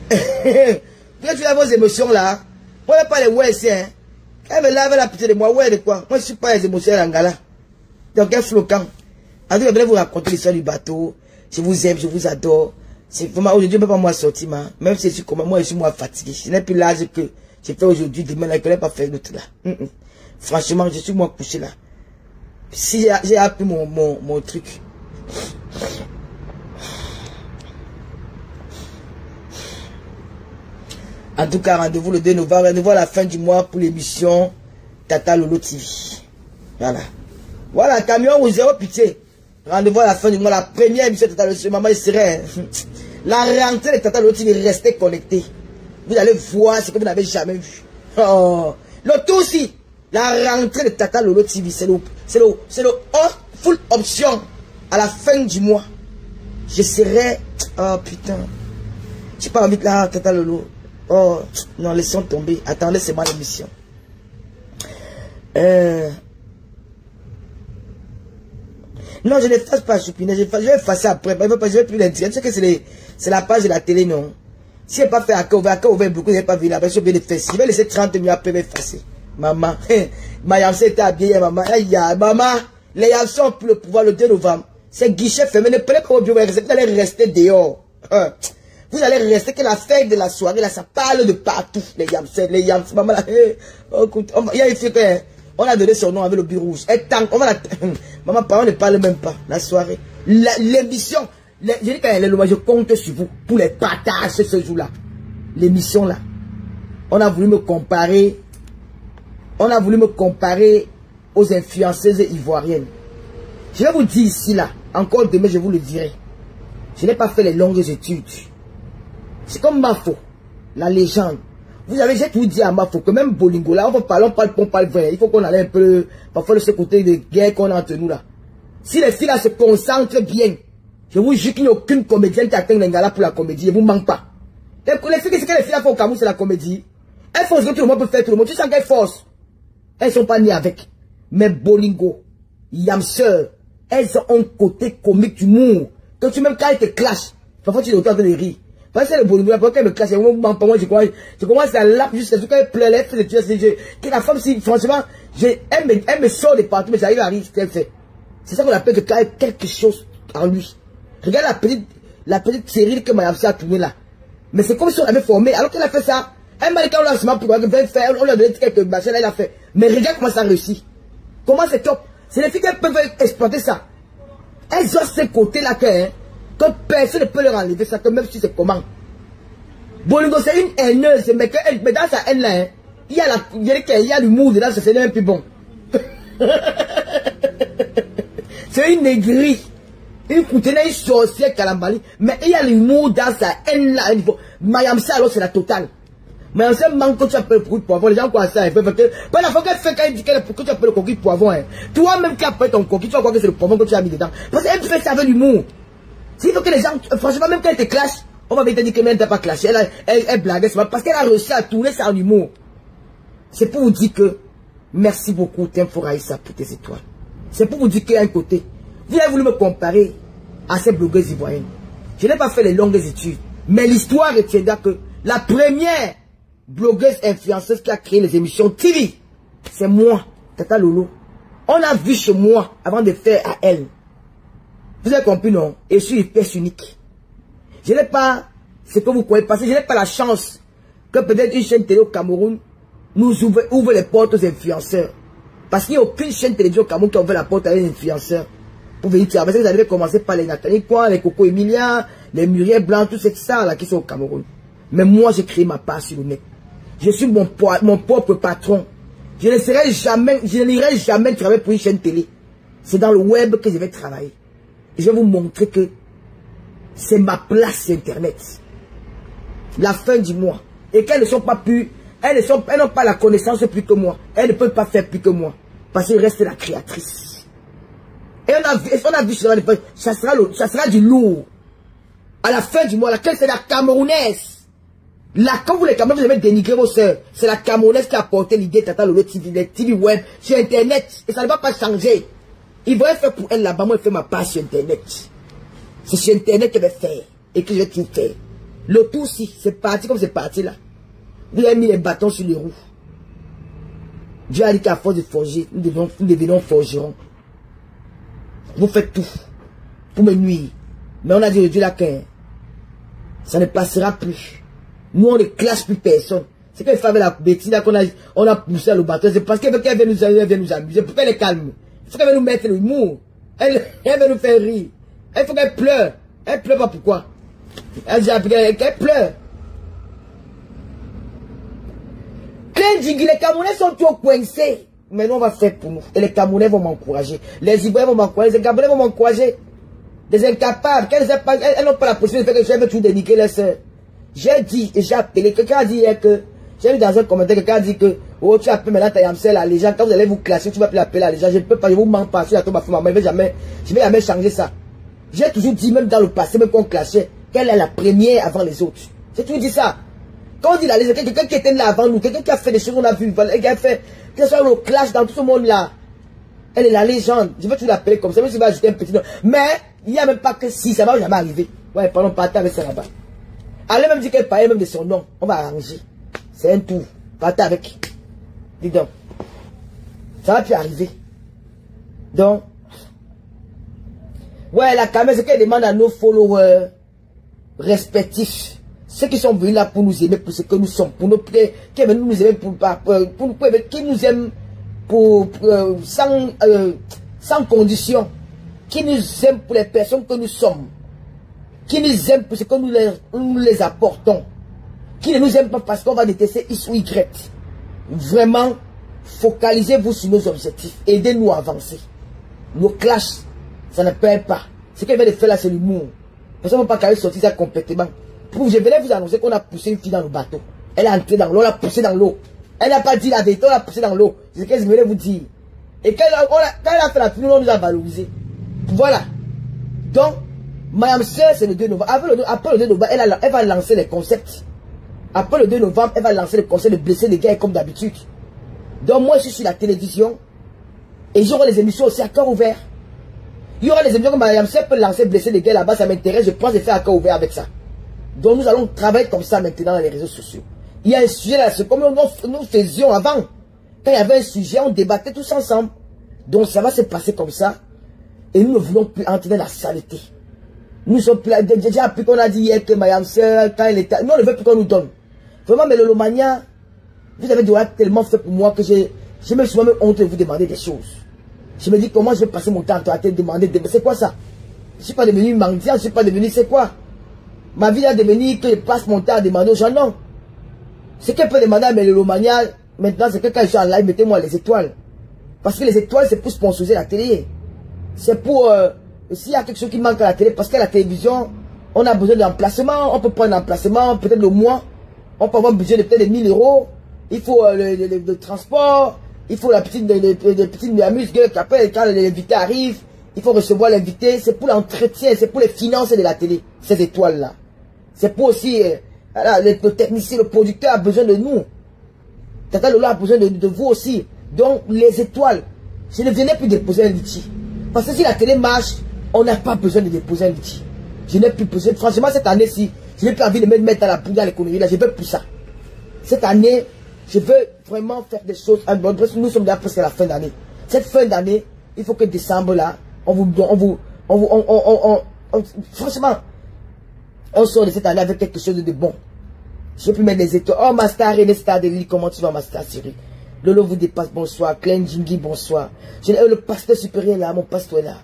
Pourquoi tu es dans vos émotions là? Moi, je n'ai pas les ouais, hein. Elle me lave la pitié de moi. Ouais, de quoi? Moi, je ne suis pas les émotions d'Angala. Donc, elle est flottant. En tout cas, je vais vous raconter l'histoire du bateau. Je vous aime, je vous adore. C'est vraiment aujourd'hui, je ne peux pas moi sortir, même si je suis comme moi, je suis moi fatigué. Je n'ai plus l'âge que j'ai fait aujourd'hui, demain, là, je ne connais pas faire l'autre là. Franchement, je suis moi couché là. Si j'ai appris mon truc. En tout cas, rendez-vous le 2 novembre, rendez-vous à la fin du mois pour l'émission Tata Lolo TV. Voilà. Voilà, camion ou zéro pitié. Rendez-vous à la fin du mois, la première émission de Tata Lolo TV. Maman, il serait. La rentrée de Tata Lolo TV, restez connectés. Vous allez voir ce que vous n'avez jamais vu. Oh. Le tout aussi. La rentrée de Tata Lolo TV, c'est le full option. À la fin du mois, je serai. Oh putain. J'ai pas envie de la Tata Lolo. Oh non, laissons tomber. Attendez, c'est moi l'émission. Non, je ne fasse pas choupiner. Je vais effacer après. Je vais plus l'intérêt. Tu sais que c'est la page de la télé, non? Si je n'ai pas fait à ouvert beaucoup, je n'ai pas vu la version bien effacée. Je vais laisser 30 minutes après m'effacer. Maman, ma Yamsé était habillée, maman. Aïe, maman, les Yamsé ont pris le pouvoir le 2 novembre. C'est guichet fermé. Ne prenez pas vos bureaux, vous allez rester dehors. Vous allez rester que la fête de la soirée, là, ça parle de partout. Les Yamsé, maman, là, oh, écoute, il y a une fille on a donné son nom avec le bureau rouge. Et tant, on va la, maman, on ne parle même pas, la soirée. L'émission, je dis que je compte sur vous pour les partages ce jour-là. L'émission là. On a voulu me comparer aux influenceuses ivoiriennes. Je vais vous dire ici là, encore demain je vous le dirai. Je n'ai pas fait les longues études. C'est comme Mafo, la légende. Vous avez, j'ai tout dit à Mafo que même Bolingo là, on parle vrai. Il faut qu'on aille un peu, parfois de ce côté de guerre qu'on a entre nous là. Si les filles là se concentrent bien, je vous jure qu'il n'y a aucune comédienne qui atteint l'Ingala pour la comédie. Je vous manque pas. Les filles, ce que les filles là font au Cameroun, c'est la comédie. Elles font ce que tout le monde peut faire, tout le monde. Tu sens qu'elles forcent. Elles ne sont pas nées avec. Mais Bolingo, Yamseur, elles ont un côté comique d'humour. Que tu même quand elles te clashent, parfois tu es autant de rire. Parce que le Bolingo, après qu'elle me clash, moi je commence à laper jusqu'à ce qu'elle pleure, elle fait des trucs. Que la femme, si franchement, elle me sort de partout, mais j'arrive à rire ce qu'elle fait. C'est ça qu'on appelle que quand quelque chose en lui. Regarde la petite série que Mayamsi a tournée là. Mais c'est comme si on avait formé. Alors qu'elle a fait ça, elle m'a dit qu'on l'a seulement pour faire, on lui a donné quelques machins, elle a fait. Mais regarde comment ça réussit. Comment c'est top. C'est les filles qui peuvent exploiter ça. Elles ont ce côté-là que personne ne peut leur enlever ça, que même si c'est comment. Bolingo, c'est une haineuse, mais dans sa haine-là, il y a l'humour dedans, c'est même plus bon. C'est une aigrie. Une coutine, une sorcière calambali. Mais il y a l'humour dans sa haine-là. Mayamsa, alors c'est la totale. Mayamsa manque que tu appelles le coquille poivron. Les gens croient ça. Parce que la fois qu'elle fait, quand elle dit que tu appelles le coquille poivron, toi-même qui appelles ton coquille, tu vas croire que c'est le poivron que tu as mis dedans. Parce qu'elle fait ça avec l'humour. S'il faut que les gens, franchement, même quand elle te clash, on va te dire que même t'as pas clashé. Elle blague, parce qu'elle a réussi à tourner ça en humour. C'est pour vous dire que merci beaucoup, Temfo Raïssa, pour tes étoiles. C'est pour vous dire qu'il y a un côté. Vous avez voulu me comparer à ces blogueuses ivoiriennes. Je n'ai pas fait les longues études. Mais l'histoire retiendra que la première blogueuse influenceuse qui a créé les émissions TV, c'est moi, Tata Lolo. On a vu chez moi avant de faire à elle. Vous avez compris, non? Et je suis une pièce unique. Je n'ai pas ce que vous croyez passer. Je n'ai pas la chance que peut-être une chaîne télé au Cameroun nous ouvre les portes aux influenceurs. Parce qu'il n'y a aucune chaîne télévision au Cameroun qui a ouvert la porte à un influenceur. Pour venir tirer. Parce que vous allez commencer par les Nathalie Quoi, les Coco Emilia, les Muriel Blanc, tous ces stars là qui sont au Cameroun. Mais moi, j'ai créé ma part sur le net. Je suis mon propre patron. Je n'irai jamais travailler pour une chaîne télé. C'est dans le web que je vais travailler. Et je vais vous montrer que c'est ma place sur Internet. La fin du mois. Et qu'elles ne sont pas plus, elles n'ont pas la connaissance plus que moi. Elles ne peuvent pas faire plus que moi. Parce qu'elles restent la créatrice. Et on a vu ça sera du lourd. À la fin du mois, laquelle c'est la Camerounaise. Quand vous les Camerounais, vous avez dénigré vos soeurs. C'est la Camerounaise qui a porté l'idée Tata Lolo TV, les TV web, sur Internet. Et ça ne va pas changer. Ils vont faire pour elle là-bas, moi je fais ma part sur Internet. C'est sur Internet que je vais faire. Et que je vais tout faire. Le tout aussi, c'est parti comme c'est parti là. Vous avez mis les bâtons sur les roues. Dieu a dit qu'à force de forger, nous devenons forgerons. Vous faites tout pour me nuire. Mais on a dit au Dieu là que ça ne passera plus. Nous on ne classe plus personne. C'est qu'elle fait avec la bêtise là qu'on a poussé à le bateau. C'est parce qu'elle veut nous amuser. Pourquoi elle est calme? Il faut qu'elle veut nous mettre l'humour. Elle veut nous faire rire. Il faut qu'elle pleure. Elle pleure pas pourquoi? Elle pleure. Les Camerounais sont trop coincés. Mais nous, on va faire pour nous. Et les Camerounais vont m'encourager. Les Ivoiriens vont m'encourager. Les Camerounais vont m'encourager. Des incapables. Elles n'ont pas la possibilité de faire que je vais tout dénigrer les sœurs. J'ai dit et j'ai appelé. Quelqu'un a dit hier que, j'ai vu dans un commentaire, quelqu'un a dit que, oh, tu appelles maintenant ta Yamsel à les gens. Quand vous allez vous clasher, tu vas plus l'appeler à les gens. Je ne peux pas, je vous mens pas. Je ne vais jamais changer ça. J'ai toujours dit, même dans le passé, même qu'on clashait, qu'elle est la première avant les autres. J'ai toujours dit ça. Quand on dit la légende, quelqu'un qui était là avant nous, quelqu'un qui a fait des choses, on a vu, qui a fait, que ce soit le clash dans tout ce monde-là. Elle est la légende. Je vais toujours l'appeler comme ça, même si je vais ajouter un petit nom. Mais, il n'y a même pas que si, ça va jamais arriver. Ouais, pardon, partez avec ça là-bas. Allez même dire qu'elle parlait même de son nom. On va arranger. C'est un tour. Partez avec. Dis donc. Ça va plus arriver. Donc, ouais, la caméra, c'est qu'elle demande à nos followers respectifs. Ceux qui sont venus là pour nous aimer pour ce que nous sommes, pour nous plaire, qui veulent nous aimer qui nous aiment sans condition, qui nous aiment pour les personnes que nous sommes, qui nous aiment pour ce que nous les apportons, qui ne nous aiment pas parce qu'on va détester X ou Y. Vraiment, focalisez-vous sur nos objectifs, aidez-nous à avancer. Nos clashs, ça ne perd pas. Ce qu'elle vient de faire là, c'est l'humour. Parce qu'on ne peut pas qu'elle sortir ça complètement. Je venais vous annoncer qu'on a poussé une fille dans le bateau. Elle est entrée dans l'eau, on l'a poussée dans l'eau. Elle n'a pas dit la vérité, on l'a poussée dans l'eau. C'est ce que je voulais vous dire. Et quand elle a fait la fille, on nous a valorisé. Voilà. Donc, Mayam Sœur, c'est le 2 novembre. Après le 2 novembre, elle va lancer les concepts. Après le 2 novembre, elle va lancer le concept de blesser les gars comme d'habitude. Donc, moi, je suis sur la télévision. Et j'aurai les émissions aussi à cœur ouvert. Il y aura des émissions que Mayam Sœur peut lancer, blesser les gars là-bas, ça m'intéresse. Je pense de faire à cœur ouvert avec ça. Donc nous allons travailler comme ça maintenant dans les réseaux sociaux. Il y a un sujet là, c'est comme nous faisions avant. Quand il y avait un sujet, on débattait tous ensemble. Donc ça va se passer comme ça. Et nous ne voulons plus entrer dans la saleté. Nous sommes déjà appris qu'on a dit hier que Mayam Sœur, quand elle était... Nous, on ne veut plus qu'on nous donne. Vraiment, mais le Lomania, vous avez déjà tellement fait pour moi que je me suis même honte de vous demander des choses. Je me dis comment je vais passer mon temps à te demander. C'est quoi ça? Je ne suis pas devenu mendiant, je ne suis pas devenu... C'est quoi? Ma vie a devenu que je passe mon temps à demander aux gens. Non. Ce qu'elle peut demander à le Lomania, maintenant, c'est que quand je suis en live, mettez-moi les étoiles. Parce que les étoiles, c'est pour sponsoriser la télé. C'est pour... s'il y a quelque chose qui manque à la télé, parce qu'à la télévision, on a besoin d'emplacement, on peut prendre un emplacement, peut-être le mois, on peut avoir besoin de peut-être 1000 €, il faut le transport, il faut la petite amuse-gueule qu'après, quand l'invité arrive, il faut recevoir l'invité, c'est pour l'entretien, c'est pour les finances de la télé, ces étoiles-là. C'est pour aussi, le technicien, le producteur a besoin de nous. Tata Lolo a besoin de vous aussi. Donc, les étoiles, je ne venais plus déposer un litchi. Parce que si la télé marche, on n'a pas besoin de déposer un litchi. Je n'ai plus besoin. Franchement, cette année-ci, je n'ai plus envie de me mettre dans la poudre, dans les conneries là. Je veux plus ça. Cette année, je veux vraiment faire des choses. Nous sommes déjà presque à la fin d'année. Cette fin d'année, il faut que décembre là, franchement, on sort de cette année avec quelque chose de bon. Je peux plus mettre les étoiles. Oh, ma star, les stars de l'île, comment tu vas, ma star, Cyril? Lolo vous dépasse, bonsoir. Klein Jingi, bonsoir. Le pasteur supérieur là, mon pasteur est là.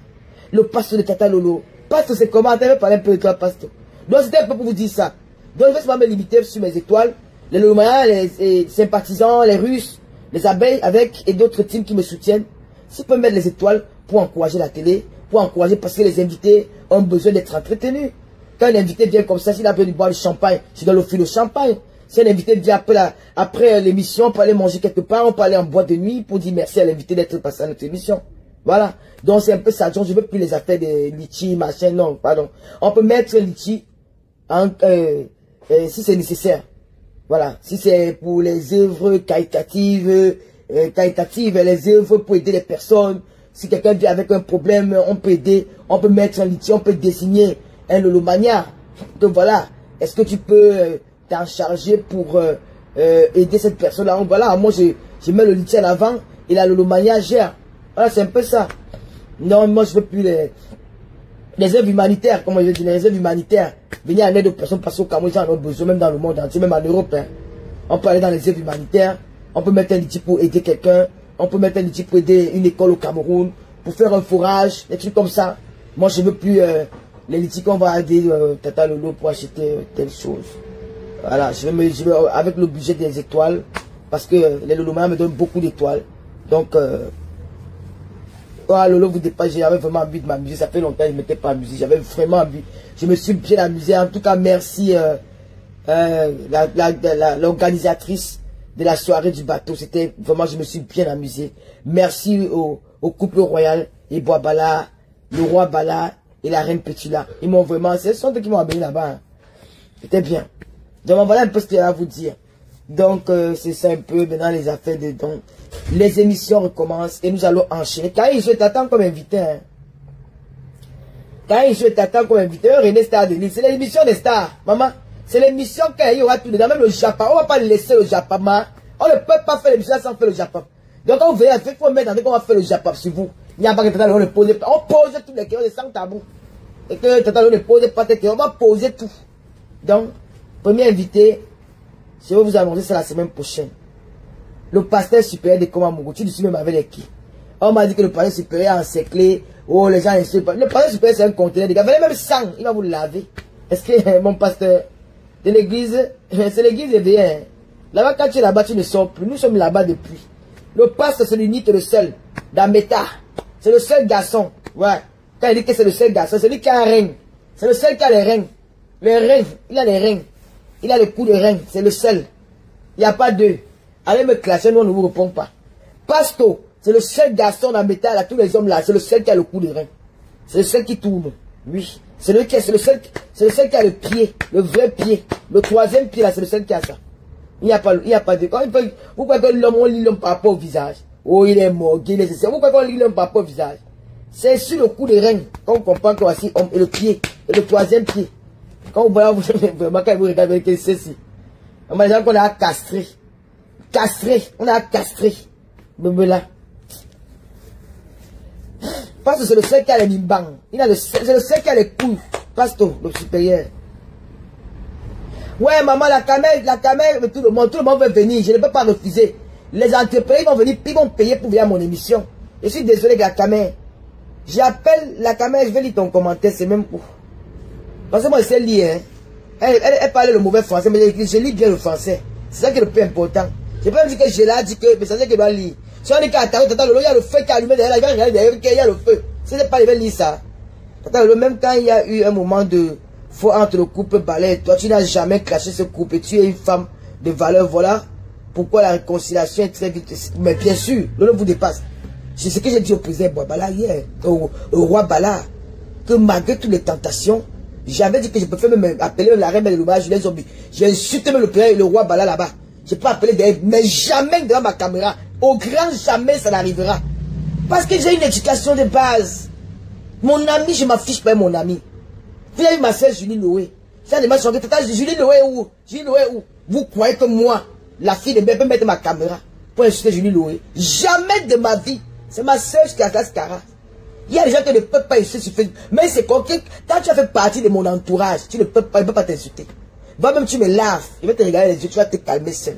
Le pasteur de Tata Lolo. Pasteur, c'est comment? T'avais parlé un peu de toi, pasteur. Donc, c'était un peu pour vous dire ça. Donc, je vais pas me limiter sur mes étoiles. Les Lomaya, les sympathisants, les Russes, les abeilles avec et d'autres teams qui me soutiennent. Si je peux mettre les étoiles pour encourager la télé, pour encourager parce que les invités ont besoin d'être entretenus. Quand un invité vient comme ça, s'il a besoin de boire du champagne, je dois l'offrir le champagne. Si un invité vient après l'émission, on peut aller manger quelque part, on peut aller en boîte de nuit pour dire merci à l'invité d'être passé à notre émission. Voilà. Donc c'est un peu ça. Donc je veux plus les affaires de litchi, machin, non, pardon. On peut mettre litchi si c'est nécessaire. Voilà. Si c'est pour les œuvres caritatives, les œuvres pour aider les personnes. Si quelqu'un vient avec un problème, on peut aider. On peut mettre un litchi, on peut dessiner un Lolomania. Donc voilà. Est-ce que tu peux t'en charger pour aider cette personne-là? Voilà. Moi, je mets le litchi en avant et la Lolomania gère. Voilà, c'est un peu ça. Non, moi, je veux plus les œuvres humanitaires, comment je dis, les œuvres humanitaires. Venir en aide aux personnes parce qu'au Cameroun, ils en ont besoin, même dans le monde entier, même en Europe. Hein. On peut aller dans les œuvres humanitaires. On peut mettre un litchi pour aider quelqu'un. On peut mettre un litchi pour aider une école au Cameroun. Pour faire un fourrage, des trucs comme ça. Moi, je veux plus les litchis qu'on va aider Tata Lolo pour acheter telle chose. Voilà, je vais avec le budget des étoiles. Parce que les Lolomaya me donnent beaucoup d'étoiles. Donc, Lolo vous dépasse, j'avais vraiment envie de m'amuser. Ça fait longtemps que je ne m'étais pas amusé. J'avais vraiment envie. Je me suis bien amusé. En tout cas, merci l'organisatrice de la soirée du bateau. C'était vraiment, je me suis bien amusé. Merci au couple royal, et Boabala, le roi Bala et la reine Petula. Ils m'ont vraiment, ce sont eux qui m'ont amené là-bas. Hein. C'était bien. Donc voilà un peu ce qu'il y a à vous dire. Donc c'est ça un peu maintenant les affaires de dons. Les émissions recommencent et nous allons enchaîner. Quand je t'attends comme invité. Hein. Quand je t'attends comme invité, René Star de Lille, c'est l'émission des stars. Maman, c'est l'émission qu'il y aura tout dedans. Même le Japon, on ne va pas laisser le Japon. On ne peut pas faire l'émission sans faire le Japon. Donc quand vous verrez, il faut mettre qu'on va faire le Japon sur vous. Il n'y a pas que Tata Lolo ne pose pas. On pose toutes les questions sans tabou. Et que Tata Lolo ne pose pas tes questions. On va poser tout. Donc, premier invité, je vais vous annoncer ça la semaine prochaine. Le pasteur supérieur de Komamougou. Tu dis même avec les qui? On m'a dit que le pasteur supérieur a encerclé. Oh, les gens ne pas. Le pasteur supérieur, c'est un conteneur. Venez même sang, il va vous laver. Est-ce que mon pasteur de l'église, c'est l'église éveillée. Là-bas, quand tu es là-bas, tu ne sors plus. Nous sommes là-bas depuis. Le pasteur, c'est l'unique, le seul. Dans Méta. C'est le seul garçon. Ouais. Quand il dit que c'est le seul garçon, c'est lui qui a un règne. C'est le seul qui a les règnes. Les règnes, il a les règnes. Il a le coup de règne. C'est le seul. Il n'y a pas deux. Allez me classer, nous on ne vous répond pas. Pasto, c'est le seul garçon dans Méta, là, tous les hommes là, c'est le seul qui a le coup de règne. C'est le seul qui tourne. Oui. C'est le seul qui a le pied, le vrai pied. Le troisième pied là, c'est le seul qui a ça. Il n'y a pas de. Vous croyez que l'homme, on lit l'homme par rapport au visage. Oh, il est mort, il est nécessaire. Vous croyez qu'on lit l'homme par rapport au visage. C'est sur le coup de règne qu'on comprend que voici homme et le pied, et le troisième pied. Quand vous voyez, vraiment, quand vous regardez, que c'est ici. On m'a dit qu'on a castré. Castré, on a castré. Bébé là. Parce que c'est le seul qui a les mimbang. C'est le seul qui a les couilles. Pasto, le supérieur. Ouais, maman, la caméra, tout le monde veut venir. Je ne peux pas refuser. Les entrepreneurs vont venir, ils vont payer pour venir à mon émission. Je suis désolé de la caméra. J'appelle la caméra, je vais lire ton commentaire, c'est même pour. Parce que moi, je sais lire. Hein. Elle parle le mauvais français, mais je lis bien le français. C'est ça qui est le plus important. Je peux pas dire que je l'ai dit que, mais c'est ça qu'elle doit lire. Si on dit qu'à Tata Lolo, il y a le feu qui est allumé derrière, il va regarder derrière, il y a le feu. Si c'est pas, il va lire ça. Tata Lolo, même quand il y a eu un moment de faux entre le couple balai et toi, tu n'as jamais craché ce couple et tu es une femme de valeur, voilà. Pourquoi la réconciliation est très vite. Mais bien sûr, Lolo vous dépasse. C'est ce que j'ai dit au président Bala hier, au roi Bala, que malgré toutes les tentations, j'avais dit que je peux même appeler la reine de l'Ouba, je les zombies. J'ai insulté même le roi Bala là-bas. Je peux appeler derrière, mais jamais devant ma caméra. Au grand jamais ça n'arrivera. Parce que j'ai une éducation de base. Mon ami, je m'affiche pas mon ami. Vous avez ma soeur Julie Loé. Ça ne m'a changé. Julie Loé où? Julie Loé où? Vous croyez que moi, la fille de bébé, peut mettre ma caméra pour insulter Julie Loé? Jamais de ma vie. C'est ma soeur qui a classe Cara. Il y a des gens qui ne peuvent pas insulter sur Facebook. Mais c'est compliqué. Quand tu as fait partie de mon entourage, tu ne peux pas, t'insulter. Va même tu me laves. Je vais te regarder les yeux, tu vas te calmer seul.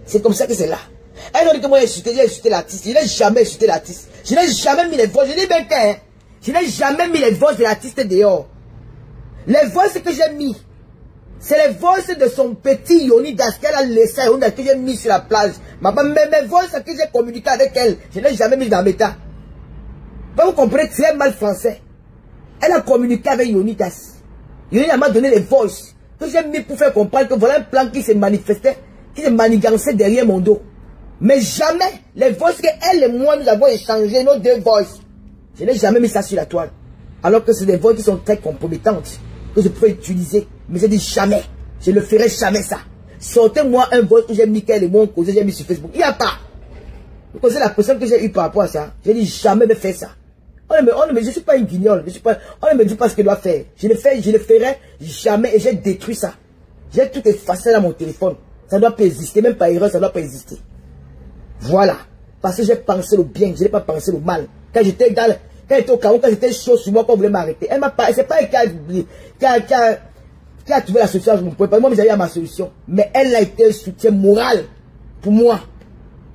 C'est comme ça que c'est là. Elle a dit que moi j'ai insulté l'artiste. Je n'ai jamais insulté l'artiste. Je n'ai jamais mis les voix. Je dis bien que, hein, je n'ai jamais mis les voix de l'artiste dehors. Les voix que j'ai mis, c'est les voix de son petit Yonidas qu'elle a laissé que j'ai mis sur la plage. Mes voix que j'ai communiqué avec elle, je n'ai jamais mis dans mes tas. Vous comprenez très mal français. Elle a communiqué avec Yonidas. Yonidas m'a donné les voix que j'ai mis pour faire comprendre que voilà un plan qui se manifestait, qui se manigançait derrière mon dos. Mais jamais les voix qu'elle et moi nous avons échangé, nos deux voix. Je n'ai jamais mis ça sur la toile. Alors que c'est des voix qui sont très compromettantes, que je peux utiliser. Mais j'ai dit jamais. Je ne ferai jamais ça. Sortez-moi un voix que j'ai mis qu'elle et moi causé, j'ai mis sur Facebook. Il n'y a pas. Vous connaissez la personne que j'ai eue par rapport à ça. J'ai dit jamais me faire ça. Je ne suis pas une guignole. On ne me dit pas ce qu'elle doit faire. Je le ferai jamais et j'ai détruit ça. J'ai tout effacé dans mon téléphone. Ça ne doit pas exister. Même par erreur, ça ne doit pas exister. Voilà. Parce que j'ai pensé le bien, je n'ai pas pensé le mal. Quand j'étais au Cameroun, quand j'étais chaud sur moi, quand on voulait m'arrêter, elle m'a pas, c'est pas elle qui a trouvé la solution à mon problème. Moi, j'avais ma solution. Mais elle a été un soutien moral pour moi.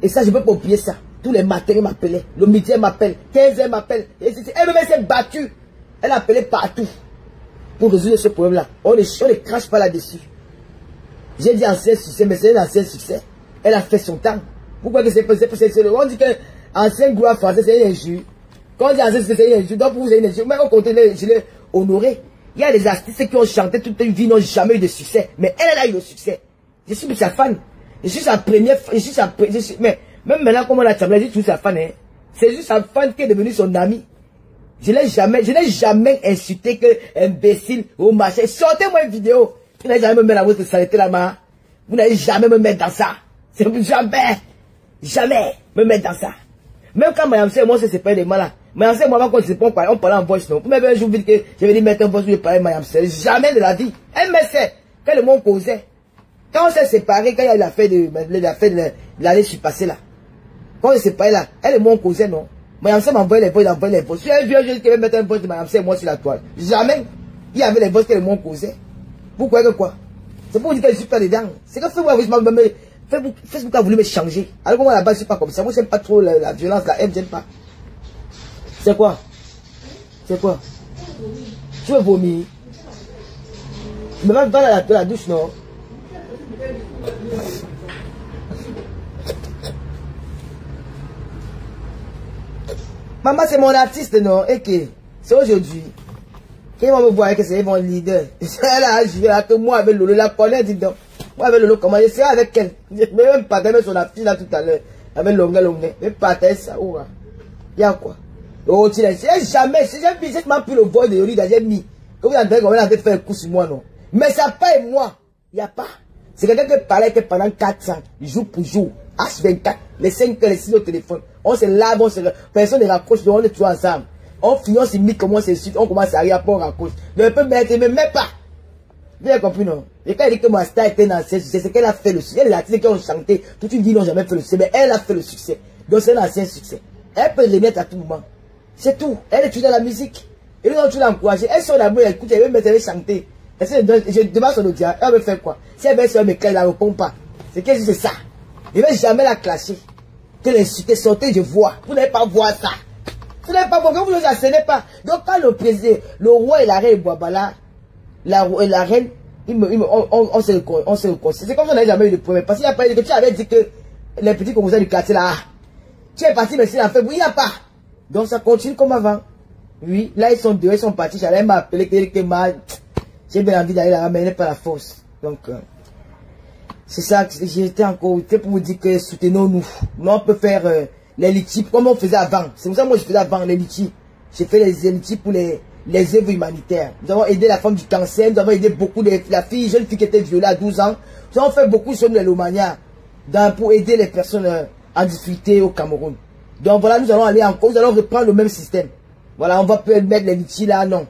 Et ça, je ne peux pas oublier ça. Tous les matins, elle m'appelait. Le midi, elle m'appelle. 15h, elle m'appelle. Elle s'est battue. Elle appelait partout pour résoudre ce problème-là. On ne crache pas là-dessus. J'ai dit ancien succès, mais c'est un ancien succès. Elle a fait son temps. Pourquoi que c'est on dit que ancien gloire français, c'est une injure. Quand on dit ancien succès, c'est une injure. Donc pour vous, c'est une injure. Mais au contraire, je l'ai honoré. Il y a des artistes qui ont chanté toute une vie, n'ont jamais eu de succès. Mais elle a eu le succès. Je suis sa fan. Je suis sa première, mais même maintenant, comme on a chambré, je suis sa fan, hein. C'est juste sa fan qui est devenue son ami. Je n'ai jamais insulté que imbécile ou machin. Sortez-moi une vidéo. Vous n'avez jamais me mettre la voix de s'arrêter là-bas. Vous n'allez jamais me mettre dans ça. C'est jamais me mettre dans ça. Même quand Mayam et moi, c'est pas des malins. Mayam et moi, quand on parlait en voice, non. Vous m'avez un jour dit que je vais mettre un voice où je parlais Mayam. Jamais de la vie. Elle me sait. Quand le monde causait. Quand on s'est séparés, quand il y a eu l'affaire de l'année passée là. Quand on s'est séparés là, elle et moi on causait, non. Mayam m'a envoyé les voix, Si un vieux jeune qui veut mettre un voice de Mayam et moi sur la toile. Jamais. Il y avait les voix que le monde causait. Vous croyez que quoi? C'est pour vous dire que je suis pas dedans. C'est que Facebook a voulu me changer. Alors moi là-bas, je suis pas comme ça. Moi, j'aime pas trop la violence, la haine, j'aime pas. C'est quoi? C'est quoi? Tu veux vomir? Tu me vas dans la douche, non? Maman, c'est mon artiste, non? Et que c'est aujourd'hui. Quand ils vont me voir que c'est mon leader. Là, je vais là que moi avec Lolo, la connais, dis donc. Moi avec Lolo, comment je serai avec elle? Mais même partager son affiche là tout à l'heure. Avec Longue. Mais partager ça, où? Il y a quoi? Oh, tu n'as jamais, si j'ai vu, j'ai pris le vol de Yori, j'ai mis. Comme vous entendez, on va faire un coup sur moi, non? Mais ça pas et moi. Il n'y a pas. C'est quelqu'un qui parlait que pendant 400, jour pour jour, H24, les 5 heures, les 6 au téléphone. On se lave, personne ne raccroche, on est toujours ensemble. On finit, on se mit, comment c'est suite, on commence à rire, après on raccroche. Ne peut mettre, mais même pas. Vous avez compris, non? Et quand elle dit que ma star était dans ancien succès, c'est qu'elle a fait le succès. Elle est l'artiste qui ont chanté, toute une vie n'ont jamais fait le succès, mais elle a fait le succès. Donc c'est un ancien succès. Elle peut les mettre à tout moment. C'est tout. Elle est toujours dans la musique. Et nous, tu l'as encouragé. Elle sort d'abord, elle écoute, elle veut mettre, elle veut chanter. Je demande son audience, elle veut faire quoi? Si elle veut se mettre, elle ne répond pas. C'est qu'elle dit, c'est ça. Je ne vais jamais la clasher. Que l'insulter, sortez, je vois. Vous n'allez pas voir ça. Vous n'allez pas voir, vous ne vous assenez pas. Donc, quand le président, le roi et la reine Boabala, la reine, on se réconcilie. C'est comme si on n'avait jamais eu de problème. Parce qu'il n'y a pas eu de... Tu avais dit que les petits composants du quartier là, tu es parti, mais c'est la fête. Oui, il n'y a pas. Donc, ça continue comme avant. Oui, là, ils sont deux, ils sont partis. J'allais m'appeler, que j'ai bien envie d'aller là-bas, mais elle n'est pas la force. Donc, c'est ça, j'étais encore pour vous dire que soutenons-nous. Nous, on peut faire les litiges comme on faisait avant. C'est pour ça que moi, je faisais avant les litiges. J'ai fait les litiges pour les œuvres humanitaires. Nous avons aidé la femme du cancer, nous avons aidé beaucoup la fille, jeune fille qui était violée à 12 ans. Nous avons fait beaucoup sur l'Omania pour aider les personnes en difficulté au Cameroun. Donc voilà, nous allons aller encore, nous allons reprendre le même système. Voilà, on va pas mettre les litiges là, non.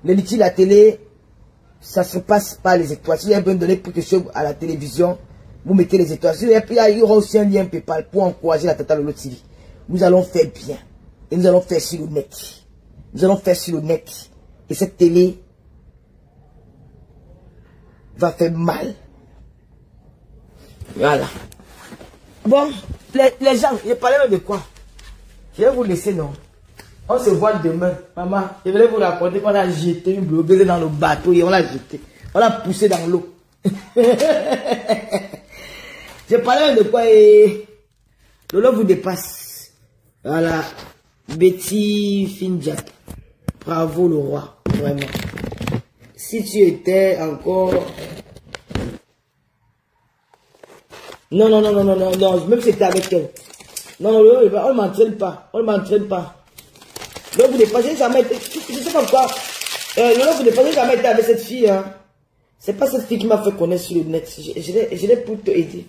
Les litiges, la télé, ça se passe par les étoiles. Si vous avez besoin de donner quelque chose à la télévision, vous mettez les étoiles. Il y aura aussi un lien PayPal pour encourager la Tata Lolo TV. Nous allons faire bien. Et nous allons faire sur le net. Nous allons faire sur le net. Et cette télé va faire mal. Voilà. Bon, les gens, je parlais même de quoi? Je vais vous laisser, non? On se voit demain. Maman, je voulais vous raconter qu'on a jeté une blogueuse dans le bateau et on l'a jeté. On l'a poussé dans l'eau. Je parlais de quoi et Lolo vous dépasse. Voilà. Betty Finjak. Bravo le roi. Vraiment. Si tu étais encore... Non, même si c'était avec elle. Non, on ne m'entraîne pas. On ne m'entraîne pas. Lolo vous dépassez jamais été... Je sais comme quoi. Lolo vous dépassez jamais été avec cette fille. Hein. C'est pas cette fille qui m'a fait connaître sur le net. Je l'ai pour te aider.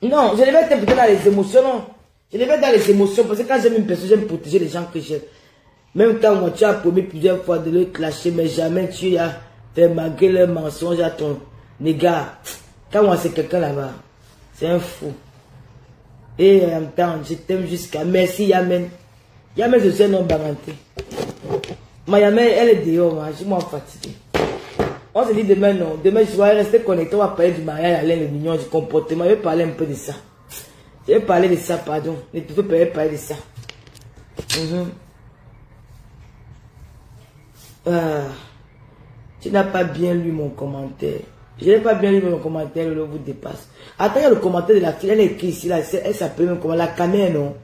Non, je l'ai fait peut-être dans les émotions, non. Je l'ai fait dans les émotions parce que quand j'aime une personne, j'aime protéger les gens que j'aime. Même quand moi, tu as promis plusieurs fois de le clasher, mais jamais tu as fait malgré le mensonge à ton égard. Quand moi, c'est quelqu'un là-bas, c'est un fou. Et en même temps, je t'aime jusqu'à... Merci, Yamen. Yamen, je suis un homme baranté. Ma Yamen, elle est dehors, je suis moins fatigué. On se dit demain, non. Demain, je vais rester connecté. On va parler du mariage, Alain, le mignon, du comportement. Je vais parler un peu de ça. Je vais parler de ça, pardon. Ne pouvez pas parler de ça. Tu n'as pas bien lu mon commentaire. Je n'ai pas bien lu mon commentaire, le vous dépasse. Attends, il y a le commentaire de la fille. Elle est écrite ici, là. Elle s'appelle même comment? La caméra, non?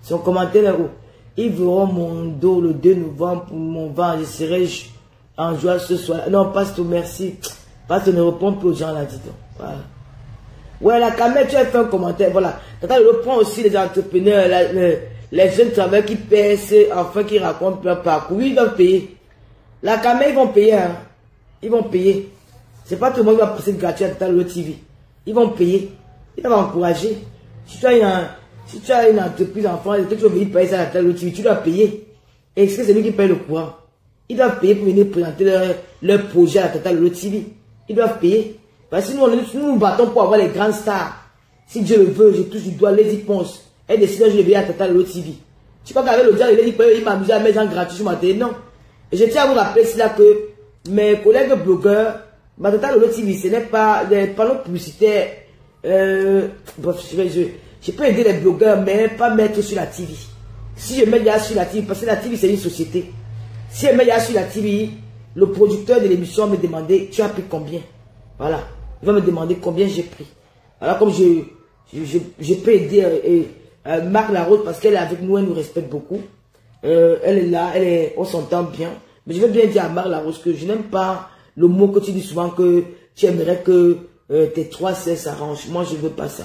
Son commentaire là-haut. Ils verront mon dos le 2 novembre pour mon vent. Je serai en joie ce soir. Non, Pasteur, merci. Pasteur, ne répond plus aux gens là, dis donc. Voilà. Ouais, la caméra, tu as fait un commentaire. Voilà. Tata, le prend aussi les entrepreneurs, les jeunes travailleurs qui pèsent, enfin qui racontent leur parcours. Oui, ils doivent payer. La caméra, ils vont payer. Hein. Ils vont payer. C'est pas tout le monde qui va passer gratuit à Tata Lolo TV. Ils vont payer. Ils doivent encourager. Si tu as une entreprise en France et que tu veux venir payer ça à Tata Lolo TV, tu dois payer. Et est-ce que c'est lui qui paye le courant? Ils doivent payer pour venir présenter leur projet à la Tata Lolo TV. Ils doivent payer. Parce que nous battons pour avoir les grandes stars. Si Dieu le veut, je touche du doigt, Lady Ponce. Elle décide que je vais payer à Tata Lolo TV. Tu crois qu'avec le diable, il m'amusait à mettre des gens gratuits sur ma télé? Non. Et je tiens à vous rappeler cela que mes collègues blogueurs, ma Tata Lolo TV, ce n'est pas des panneaux publicitaires. Bref, je peux aider les blogueurs, mais pas mettre sur la TV. Si je mets déjà sur la TV, parce que la TV c'est une société. Si je mets déjà sur la TV, le producteur de l'émission me demandait, tu as pris combien? Voilà. Il va me demander combien j'ai pris. Alors comme je peux aider Marc Larose parce qu'elle est avec nous, elle nous respecte beaucoup. Elle est là, on s'entend bien. Mais je veux bien dire à Marc Larose que je n'aime pas le mot que tu dis souvent que tu aimerais que tes 3 sœurs s'arrangent. Moi, je ne veux pas ça.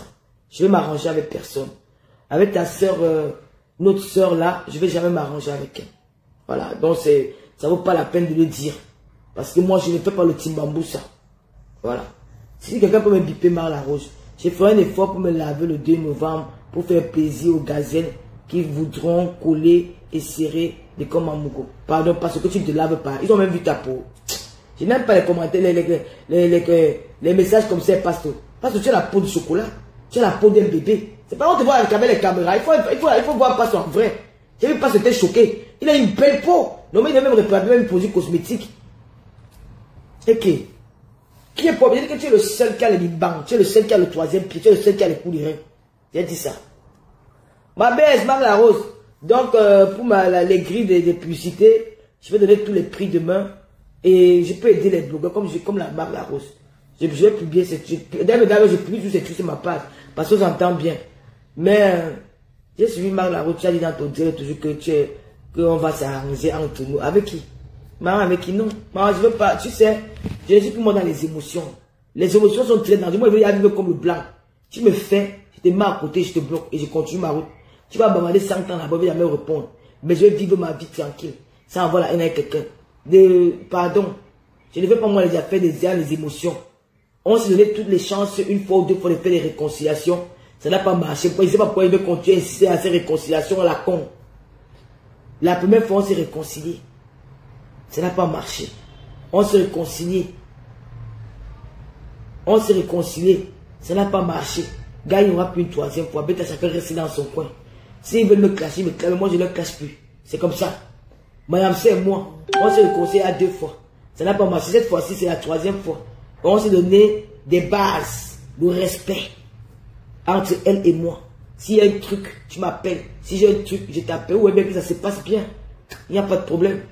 Je vais m'arranger avec personne. Avec ta sœur, notre sœur là, je ne vais jamais m'arranger avec elle. Voilà. Donc, ça vaut pas la peine de le dire. Parce que moi, je ne fais pas le timbambou ça. Voilà. Si quelqu'un peut me biper Marc Larose, je ferai un effort pour me laver le 2 novembre pour faire plaisir aux gazelles qui voudront coller et serrer des comme en Mougo. Pardon, parce que tu ne te laves pas. Ils ont même vu ta peau. Je n'aime pas les commentaires, les messages comme ça, Pasteur. Parce que tu as la peau de chocolat. Tu as la peau d'un bébé. C'est pas on te voit avec les caméras. Il faut voir Pasteur en vrai. J'ai vu Pasteur, t'es choqué. Il a une belle peau. Non, mais il a même réparé même une produit cosmétique. Et qui est pauvre? Il dit que tu es le seul qui a le bang, tu es le seul qui a le troisième pied, tu es le seul qui a les coups de rein. J'ai dit ça. Ma belle, Marc Larose. Donc, pour les grilles de publicité, je vais donner tous les prix demain. Et je peux aider les blogueurs comme la Marc Larose. Je vais publier ces trucs. D'ailleurs, je publie tous ces trucs sur ma page. Parce que j'entends bien. Mais, j'ai suivi Marc Larose, tu as dit dans ton direct toujours qu'on va s'arranger entre nous. Avec qui? Maman, avec qui? Non. Maman, je veux pas. Tu sais, je suis pour moi dans les émotions. Les émotions sont très dangereuses. Moi, je veux y arriver comme le blanc. Tu me fais, je te mets à côté, je te bloque et je continue ma route. Tu vas bavarder 100 ans là-bas, je vais jamais répondre. Mais je vais vivre ma vie tranquille. Sans avoir la haine avec quelqu'un. Pardon. Je ne veux pas moi les affaires, les émotions. On s'est donné toutes les chances, une fois ou deux fois de faire des réconciliations. Ça n'a pas marché. Je ne sais pas pourquoi il veut continuer à insister à ces réconciliations à la con. La première fois, on s'est réconcilié. Ça n'a pas marché. On s'est réconcilié. On s'est réconcilié. Ça n'a pas marché. Gars, il n'y aura plus une troisième fois. Bête à chacun rester dans son coin. S'ils veulent me clasher, ils me clashent. Moi, je ne le clash plus. C'est comme ça. Madame, c'est moi. On s'est réconcilié à 2 fois. Ça n'a pas marché. Cette fois-ci, c'est la 3e fois. On s'est donné des bases de respect entre elle et moi. S'il y a un truc, tu m'appelles. Si j'ai un truc, je t'appelle. Ou bien que ça se passe bien. Il n'y a pas de problème.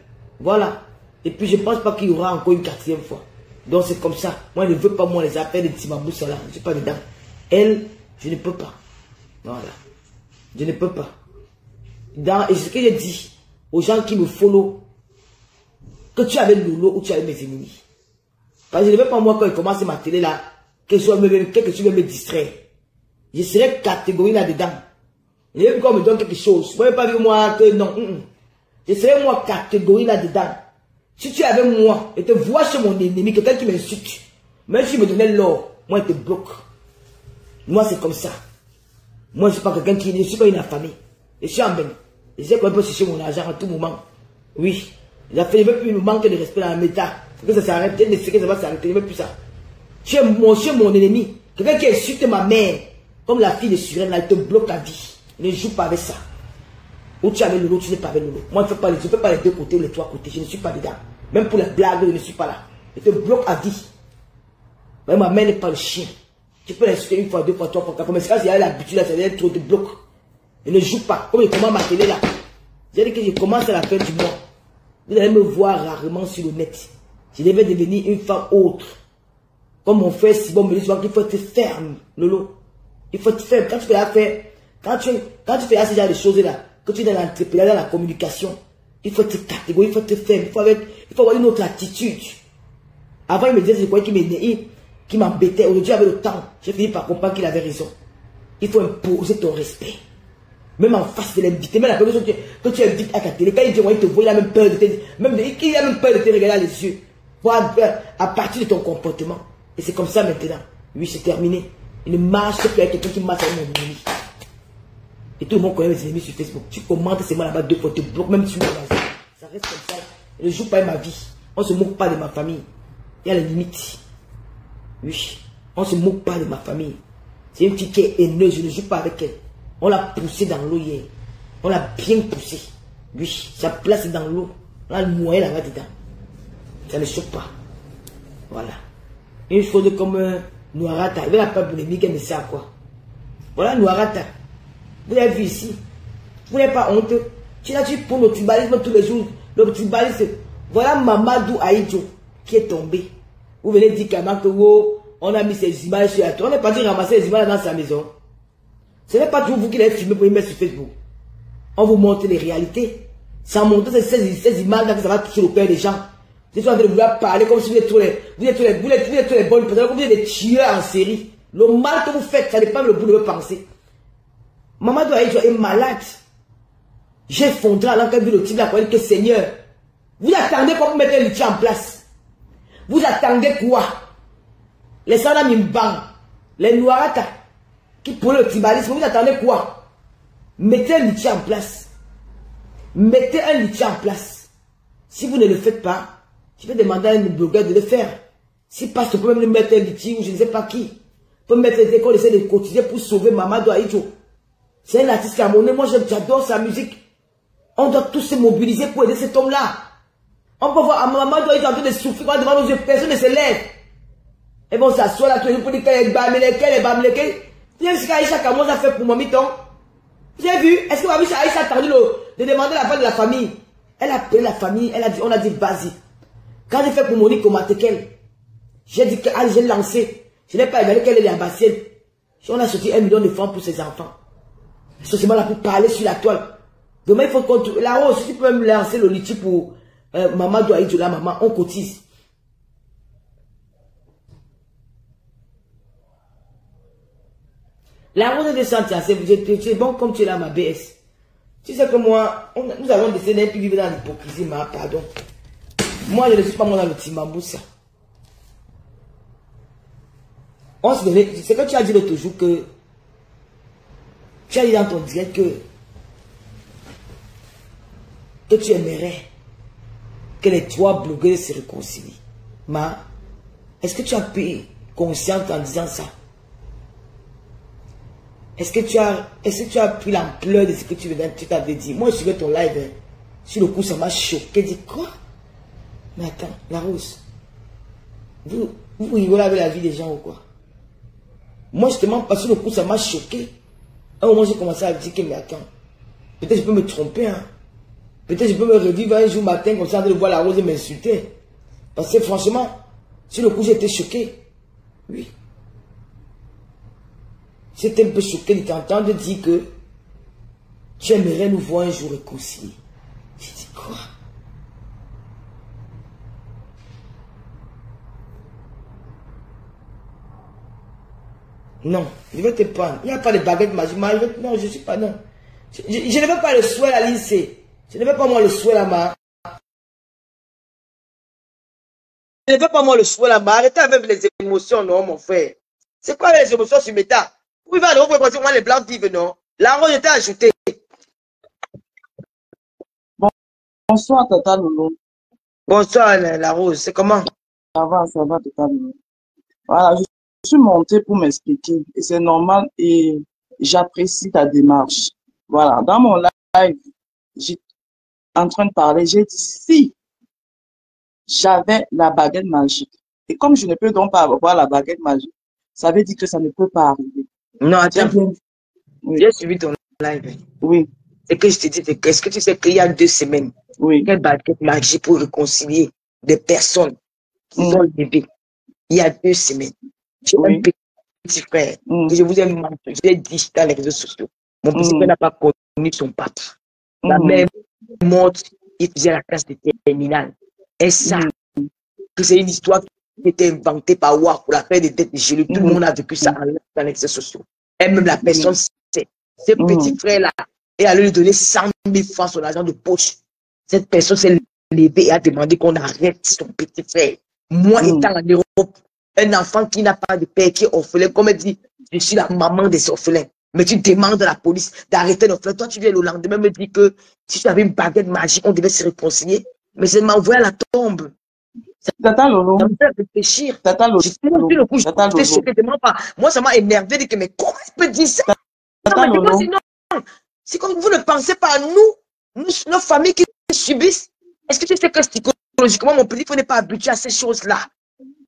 Voilà. Et puis, je ne pense pas qu'il y aura encore une 4e fois. Donc, c'est comme ça. Moi, je ne veux pas, moi, les appels de Timaboussa là. Je ne suis pas dedans. Elle, je ne peux pas. Voilà. Je ne peux pas. Et ce que j'ai dit aux gens qui me follow, que tu avais Lolo ou tu avais mes ennemis. Parce que je ne veux pas, moi, quand il commence ma télé là, que tu veux me distraire. Je serai catégorie là-dedans. Je veux qu'on me donne quelque chose. Vous ne pouvez pas dire moi que non. Je serai moi catégorie là-dedans. Si tu es avec moi et te vois chez mon ennemi, quelqu'un qui m'insulte, même si me donnait l'or, moi, il te bloque. Moi, c'est comme ça. Moi, je ne suis pas quelqu'un qui... Je ne suis pas une affamée. Je suis en bain. Je sais qu'on peut chercher mon argent à tout moment. Oui. Je ne veux plus me manquer de respect dans la méta. Il faut que ça s'arrête. Il faut que ça va s'arrêter. Je ne veux plus ça. Tu es mon ennemi. Quelqu'un qui insulte ma mère, comme la fille de Surène, là, il te bloque la vie. Ne joue pas avec ça. Ou tu es avec Lolo, tu n'es pas avec Lolo. Moi, je ne fais pas les 2 côtés ou les 3 côtés. Je ne suis pas dedans. Même pour la blague, je ne suis pas là. Il te bloque à vie. Mais ma mère n'est pas le chien. Tu peux l'insulter 1 fois, 2 fois, 3 fois, 4 fois. Mais c'est quand il y a l'habitude, là, c'est trop de blocs. Et ne joue pas. Comme je commence ma télé là. J'ai dit que je commence à la fin du mois. Vous allez me voir rarement sur le net. Je devais devenir une femme autre. Comme mon frère Simon me dit souvent qu'il faut être ferme, Lolo. Il faut être ferme. Quand tu fais affaire, quand tu fais ce genre de choses là, quand tu es dans l'entrepreneuriat, dans la communication, il faut être catégorique, il faut être ferme. Il faut avoir une autre attitude. Avant, il me disait, c'est quoi qui m'embêtait. Aujourd'hui, avec le temps, j'ai fini par comprendre qu'il avait raison. Il faut imposer ton respect. Même en face de l'invité, même la personne que tu invites à ta télé, quand il dit, il te voit, il a même peur de te, il a même peur de te regarder dans les yeux. Voir à partir de ton comportement. Et c'est comme ça maintenant. Oui, c'est terminé. Il ne marche que avec quelqu'un qui marche avec mon ennemi. Et tout le monde connaît mes ennemis sur Facebook. Tu commentes seulement là-bas 2 fois, tu bloques même sur le magasin. Ça reste comme ça. Je ne joue pas ma vie. On ne se moque pas de ma famille. Il y a les limites. Oui. On ne se moque pas de ma famille. C'est une fille qui est haineuse. Je ne joue pas avec elle. On l'a poussée dans l'eau hier. On l'a bien poussée. Oui. Sa place est dans l'eau. On l'a noyé là-bas dedans. Ça ne choque pas. Voilà. Une chose comme Noirata. Il veut la pas polémique, mais c'est à quoi? Voilà Noirata. Vous l'avez vu ici. Vous n'avez pas honte. Tu l'as dit pour le tribalisme tous les jours. Le tribalisme. Voilà Mamadou Aïdjo qui est tombé. Vous venez dire quand même que oh, on a mis ces images sur la tour. On n'est pas dit ramasser les images dans sa maison. Ce n'est pas toujours vous qui l'avez filmé pour les mettre sur Facebook. On vous montre les réalités. Sans montrer ces images-là que ça va toucher le cœur des gens. Vous êtes en train de vouloir parler comme si vous êtes tous les bonnes personnes, comme vous êtes des tueurs en série. Le mal que vous faites, ça dépend de bout de vos pensées. Mamadou Aïdjo est malade. J'ai fondé alors qu'elle vu le type là, pour dire que Seigneur, vous attendez quoi pour mettre un luthier en place? Vous attendez quoi? Les Sana Mimban, les Noirata, qui pour le tribalisme, vous attendez quoi? Mettez un luthier en place. Mettez un luthier en place. Si vous ne le faites pas, je vais demander à un blogueur de le faire. Si Pasteur peut même le mettre un luthier ou je ne sais pas qui, peut mettre les écoles, essayer de cotiser pour sauver Mamadou Aïdjo. C'est un artiste camerounais, moi j'adore sa musique. On doit tous se mobiliser pour aider cet homme-là. On peut voir, maman doit être en train de souffrir quand devant nos yeux, personne ne se lève. Et bon, ça soit là, tous les jours pour dire qu'elle est bamleke. Viens ce qu'Aïcha Kamos a fait pour mon miton. J'ai vu, est-ce que Aïcha a attendu de demander la part de la famille? Elle a appelé la famille, elle a dit, on a dit, vas-y. Quand j'ai fait pour Monique au Matekel, j'ai dit qu'elle, j'ai lancé. Je n'ai pas regardé qu'elle est l'ambassienne. On a sorti 1 million de francs pour ses enfants. C'est seulement là pour parler sur la toile. Demain, il faut qu'on... La Rose, si tu peux me lancer le litige pour maman doit être là, maman, on cotise. La Rose est descendue, c'est bon comme tu es là, ma BS. Tu sais que moi, nous avons décidé de vivre dans l'hypocrisie, ma pardon. Moi, je ne suis pas moi dans le Timamboussa. On se donnait, c'est que tu as dit l'autre jour que tu as dit dans ton direct que tu aimerais que les trois blogueurs se réconcilient. Ma, est-ce que tu as pris conscience en disant ça? Est-ce que tu as pris l'ampleur de ce que tu t'avais dit? Moi, je suivais ton live. Hein. Sur le coup, ça m'a choqué. Dis quoi? Mais attends, la Rose, vous rigolez avec la vie des gens ou quoi? Moi, justement, parce que le coup, ça m'a choqué. À un moment, j'ai commencé à dire que, mais attends, peut-être je peux me tromper, hein. Peut-être je peux me revivre un jour matin comme ça, de voir la Rose et m'insulter. Parce que franchement, sur le coup, j'étais choqué. Oui. J'étais un peu choqué de t'entendre dire que tu aimerais nous voir un jour réconcilier. J'ai dit quoi? Non, je vais te prendre. Il n'y a pas de baguette magique. Non, je ne suis pas, non. Je ne veux pas le souhait à lycée. Je ne veux pas moi le souhait là-bas. Je ne veux pas moi le souhait là-bas. Arrêtez avec les émotions, non, mon frère. C'est quoi les émotions sur Meta? Oui, va, vous pouvez penser que moi les blancs vivent, non? La rose était ajoutée. Bonsoir, Tata Lolo. Bonsoir, la rose. C'est comment? Ça va, Tata Lolo. Voilà, je suis montée pour m'expliquer. Et c'est normal et j'apprécie ta démarche. Voilà, dans mon live, j'étais en train de parler, j'ai dit si j'avais la baguette magique. Et comme je ne peux donc pas avoir la baguette magique, ça veut dire que ça ne peut pas arriver. Non, attends. Oui. J'ai suivi ton live. Oui. C'est que je te dis, est-ce que tu sais qu'il y a 2 semaines, oui. Quelle baguette magique pour réconcilier des personnes qui sont bébés? Il y a 2 semaines. J'ai un petit frère que je vous ai menti, je l'ai dit dans les réseaux sociaux. Mon petit frère n'a pas connu son papa. La mère morte, il faisait la classe de terminale. Et ça, c'est une histoire qui était inventée par War pour la paix des têtes de Jésus. Tout le monde a vécu ça dans les réseaux sociaux. Et même la personne sait. Ce petit frère-là est allé lui donner 100 000 francs son argent de poche. Cette personne s'est levée et a demandé qu'on arrête son petit frère. Moi, étant en Europe, un enfant qui n'a pas de père, qui est orphelin, comme elle dit, je suis la maman des orphelins. Mais tu demandes à la police d'arrêter l'orphelin. Toi, tu viens le lendemain me dire que si tu avais une baguette magique, on devait se réconcilier. Mais c'est m'envoyer à la tombe. Tata Lolo. Ça me fait réfléchir. Tata Lolo. J'étais choqué. Moi, ça m'a énervé de que, mais comment elle peut dire ça? Tata Non, Lolo. C'est comme vous ne pensez pas à nous, nos familles qui subissent. Est-ce que tu sais que psychologiquement, mon petit frère n'est pas habitué à ces choses-là?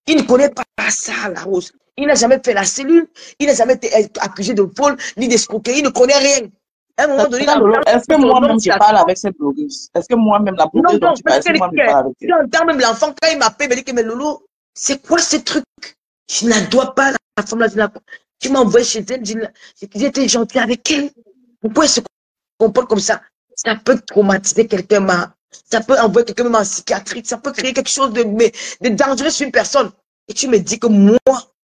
Il ne connaît pas ça, la Rose. Il n'a jamais fait la cellule, il n'a jamais été accusé de vol, ni d'escroquerie, il ne connaît rien. À un moment donné, est-ce que moi-même je parle avec cette blogueuse? Est-ce que moi-même la blogueuse dont tu parles, est-ce que moi je parle avec elle? J'entends même l'enfant quand il m'appelle, il me dit que mais Lolo, c'est quoi ce truc? Je ne la dois pas, la femme là, tu m'as envoyé chez elle, j'étais gentil avec elle. Pourquoi elle se comporte comme ça? Ça peut traumatiser quelqu'un, ça peut envoyer quelqu'un même en psychiatrie, ça peut créer quelque chose de dangereux sur une personne. Et tu me dis que moi,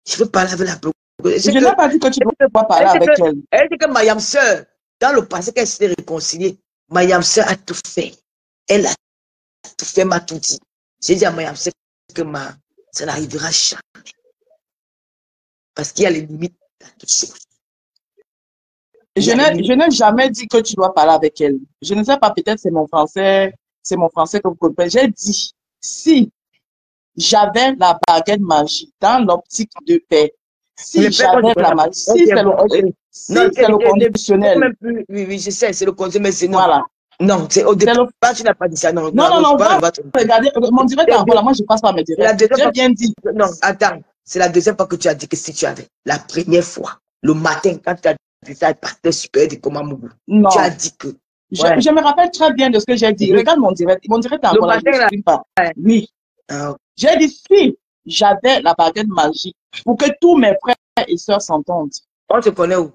je veux parler avec la blogueuse. Je n'ai pas dit que tu ne dois pas parler avec elle. Elle dit que Mayam Sœur, dans le passé qu'elle s'est réconciliée, Mayam Sœur a tout fait. Elle a tout fait, m'a tout dit. J'ai dit à Mayam Sœur que ça n'arrivera jamais. Parce qu'il y a les limites à toutes choses. Je n'ai jamais dit que tu dois parler avec elle. Je ne sais pas, peut-être c'est mon français que vous comprenez. J'ai dit, si j'avais la baguette magique dans l'optique de paix, si j'avais la magie, si c'est le conditionnel. Oui, je sais, c'est le conditionnel, mais c'est non. Voilà. Non, c'est au départ, tu n'as pas dit ça. Non, non, regardez, mon direct est encore là. Moi, je passe pas mes directs. J'ai bien dit. Non, attends. C'est la deuxième fois que tu as dit que si tu avais. La première fois, le matin, quand tu as dit ça, partait super de Komamougou. Non. Tu as dit que. Ouais. Je me rappelle très bien de ce que j'ai dit. Regarde mon direct. Mon direct est encore là. Je ne pas. Oui. J'ai dit si j'avais la baguette magique pour que tous mes frères et sœurs s'entendent. On te connaît où?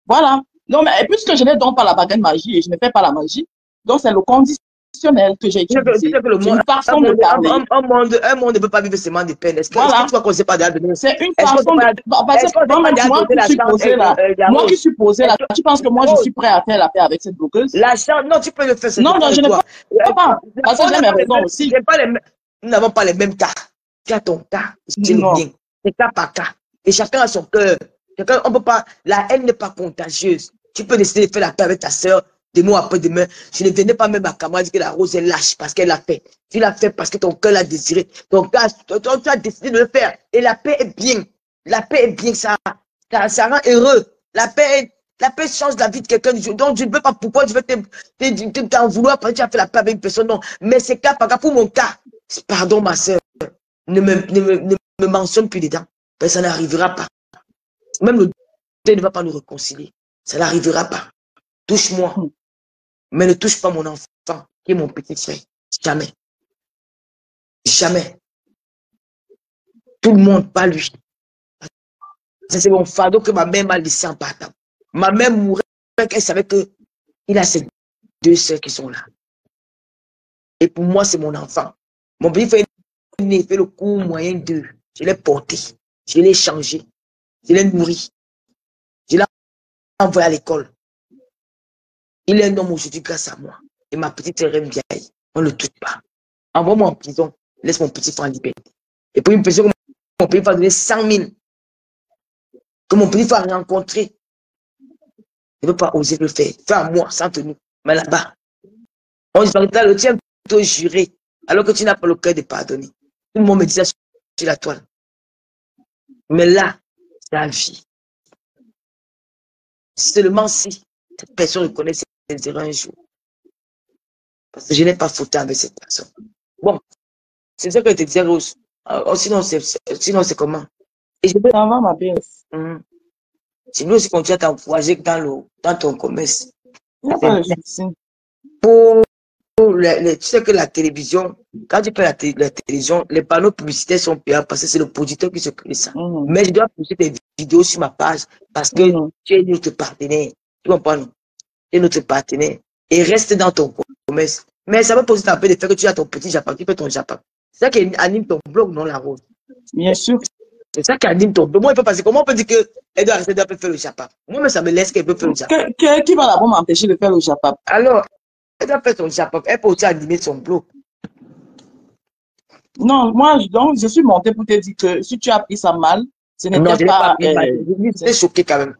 Voilà. Non, mais puisque je n'ai donc pas la baguette magie et je ne fais pas la magie, donc c'est le conditionnel que j'ai utilisé. Une façon de parler. Un monde ne peut pas vivre seulement de peine. Est-ce que tu crois qu'on ne sait pas d'ailleurs? C'est une façon de... Parce que moi qui suis posé là, tu penses que moi je suis prêt à faire la paix avec cette bloqueuse? Non, tu peux le faire. Non, je ne peux pas. Parce que j'ai mes raisons aussi. Nous n'avons pas les mêmes cas. Tu as ton cas, c'est le bien. C'est cas par cas. Et chacun a son cœur. On peut pas, la haine n'est pas contagieuse. Tu peux décider de faire la paix avec ta soeur, des mots après demain. Je ne venais pas même à Kamara dire que la rose est lâche parce qu'elle l'a fait. Tu l'as fait parce que ton cœur l'a désiré. Tu as décidé de le faire. Et la paix est bien. La paix est bien, ça rend heureux. La paix change la vie de quelqu'un. Donc, je ne veux pas pourquoi je vais t'en vouloir parce que tu as fait la paix avec une personne. Non. Mais c'est cas par cas. Pour mon cas, pardon, ma soeur, ne me mentionne plus dedans. Parce que ça n'arrivera pas. Même le Dieu ne va pas nous réconcilier. Ça n'arrivera pas. Touche-moi. Mais ne touche pas mon enfant, qui est mon petit frère. Jamais. Jamais. Tout le monde, pas lui. C'est mon fardeau que ma mère m'a laissé en partant. Ma mère mourait, elle savait qu'il a ces deux sœurs qui sont là. Et pour moi, c'est mon enfant. Mon petit frère est fait le cours moyen d'eux. Je l'ai porté. Je l'ai changé. Je l'ai nourri. Je l'ai envoyé à l'école. Il est un homme aujourd'hui grâce à moi. Et ma petite sœur est vieille. On ne le touche pas. Envoie-moi en prison. Laisse mon petit frère en liberté. Et pour une personne que mon petit frère a donné 100 000. Que mon petit frère a rencontré. Je ne veux pas oser le faire. Fais à moi, sans tenue. Mais là-bas. On dit que le tien plutôt juré. Alors que tu n'as pas le cœur de pardonner. Tout le monde me dit ça sur la toile. Mais là, c'est la vie. Seulement si cette personne reconnaît ses erreurs un jour. Parce que je n'ai pas fauté avec cette personne. Bon, c'est ça que je te disais, Rose. Sinon, c'est comment? Et je veux... Ça va, ma belle. Sinon, si continue à t'encourager dans ton commerce. Pour tu sais que la télévision, quand tu fais la télévision, les panneaux publicitaires sont payants parce que c'est le producteur qui se crée ça. Mais je dois poster des vidéos sur ma page parce que tu es notre partenaire. Tu comprends? Tu es notre partenaire. Et reste dans ton commerce. Mais ça va poser un peu de fait que tu as ton petit Japon, tu fais ton Japon. C'est ça qui anime ton blog, non, la Rose? Bien sûr. C'est ça qui anime ton blog. Moi, il peut passer. Comment on peut dire qu'elle doit rester de faire le Japon? Moi, mais ça me laisse qu'elle peut faire le Japon. Qui va d'abord m'empêcher de faire le Japon? Alors, elle doit faire son Japon. Elle peut aussi animer son blog. Non, moi, donc, je suis montée pour te dire que si tu as pris ça mal, ce n'était pas... J'étais choqué quand même.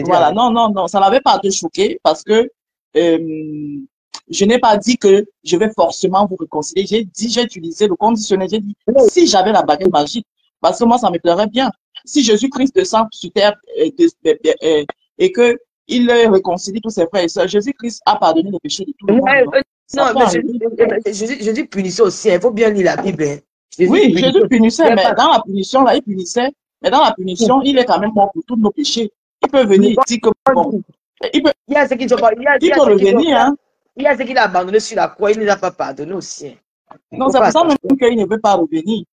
Voilà, non, ça n'avait pas à te choquer parce que je n'ai pas dit que je vais forcément vous réconcilier. J'ai utilisé le conditionnel. J'ai dit, si j'avais la baguette magique, parce que moi, ça me plairait bien. Si Jésus-Christ descend sur terre et que il réconcilie tous ses frères et sœurs, Jésus-Christ a pardonné les péchés de tout le monde. Non, mais Jésus punissait aussi. Il faut bien lire la Bible. Hein. Oui, Jésus punissait, mais dans la punition, là, il punissait. Mais dans la punition, il est quand même mort pour tous nos péchés. Il peut venir dire que bon, il peut revenir, hein. Il y a ce qu'il a abandonné sur la croix, il ne l'a pas pardonné aussi. Non, c'est pour ça même qu'il ne veut pas revenir.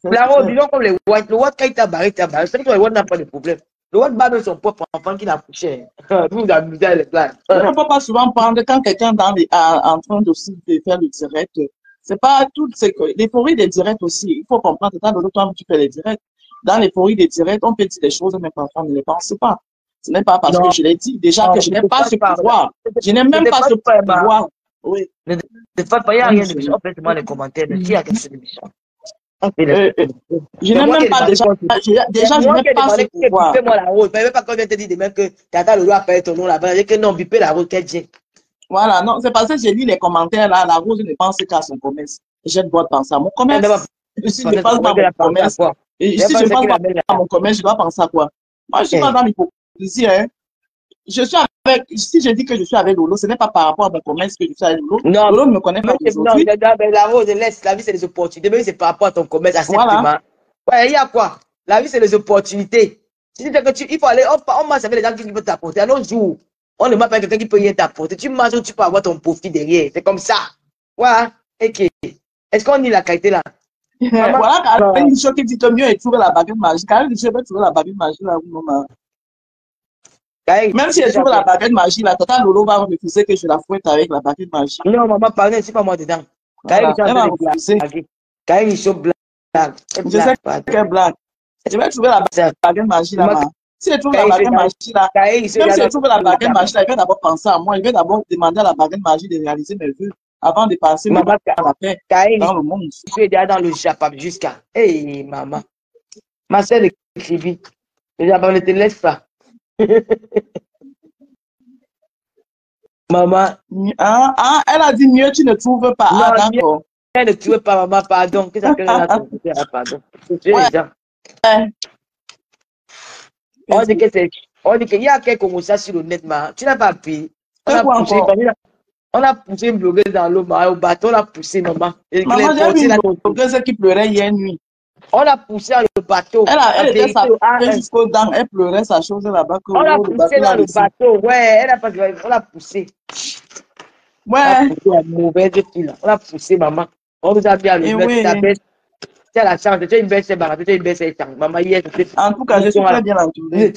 La robe, disons comme les White. Le White, quand il t'a barré, C'est vrai que le White n'a pas de problème. Le White bat même son propre enfant qu'il a couché. Vous vous amusez à les places. On ne peut pas souvent prendre quand quelqu'un est en train aussi de faire le direct. C'est pas tout, c'est que l'euphorie des directs aussi. Il faut comprendre, dans le temps où tu fais les directs, dans l'euphorie des directs, on peut dire des choses, mais parfois on ne les pense pas. Ce n'est pas parce que je l'ai dit. Déjà que je n'ai pas ce pouvoir. Je n'ai même pas ce pouvoir. Oui. Ne faites pas, il n'y a rien de méchant. Faites-moi les commentaires. Il y a quelque chose de méchant. Je n'ai même pas déjà je n'ai pas ce pouvoir. Fais-moi la rose. Mais pas quand je te dis demain que Tata le doit payer ton nom là-bas. Je dis que non, bipez la rose, qu'elle dit. Voilà, non, c'est parce que j'ai lu les commentaires là. La rose ne pense qu'à son commerce. J'ai le droit de penser à mon commerce. Si je ne pense pas à mon commerce, et si je ne pense pas à mon commerce, je dois penser à quoi? Moi, je ne suis pas dans l'hypocrisie, hein. Je suis avec, si je dis que je suis avec Lolo, ce n'est pas par rapport à mon commerce que je suis avec Lolo. Non, Lolo ne me connaît pas non, aujourd'hui. mais la rose, laisse, la vie, c'est les opportunités. Même si c'est par rapport à ton commerce, accepte-moi. Voilà. Ouais, il y a quoi? La vie, c'est les opportunités. Si tu dis que il faut aller, on marche avec les gens qui peuvent t'apporter. Un autre jour, on ne marche pas avec quelqu'un qui peut rien t'apporter. Tu marches où tu peux avoir ton profit derrière. C'est comme ça. Voilà. Ok. Est-ce qu'on dit la qualité là? Maman, Voilà, Karine Michaud qui dit que mieux est trouver la baguette magique. Karine Michaud peut trouver la baguette magique là. Même si elle trouve la baguette magique là, tata Lolo va refuser que je la fouette avec la baguette magique. non, maman, pardon, c'est pas moi dedans. Voilà, elle va refuser. Karine Michaud blague. Je sais qu'elle blague. Je vais trouver la baguette magique là. Si elle trouve la baguette magique là, même si elle trouve la baguette magique là, il va d'abord penser à moi. Il va d'abord demander à la baguette magique de réaliser mes vœux avant de passer à la paix dans le monde. Je suis déjà dans le Japon jusqu'à. Hey, maman. Ma soeur écrit. Le Japon ne te laisse pas. Maman. Ah, elle a dit mieux, tu ne trouves pas. Ah, d'accord. Elle ne trouve pas, maman, pardon. Qu'est-ce que ça fait? Pardon. On dit que c'est. On dit qu'il y a quelques comme sur le net, ma. Tu n'as pas appris. On a poussé une blogueuse dans l'eau, au bateau, on a poussé, maman. Maman, j'ai vu une blogueuse qui pleurait hier nuit. On a poussé dans le bateau. Elle était sapée jusqu'aux dents, elle pleurait sa chose là-bas. On a poussé dans le bateau, ouais, elle a pas on l'a poussé. Ouais. On a poussé la mauvaise fille là. On a poussé, maman. On nous a mis à l'université. Tu as la chance, tu as une belle chance, tu as une belle chance. Maman, hier, en tout cas, je suis très bien entourée.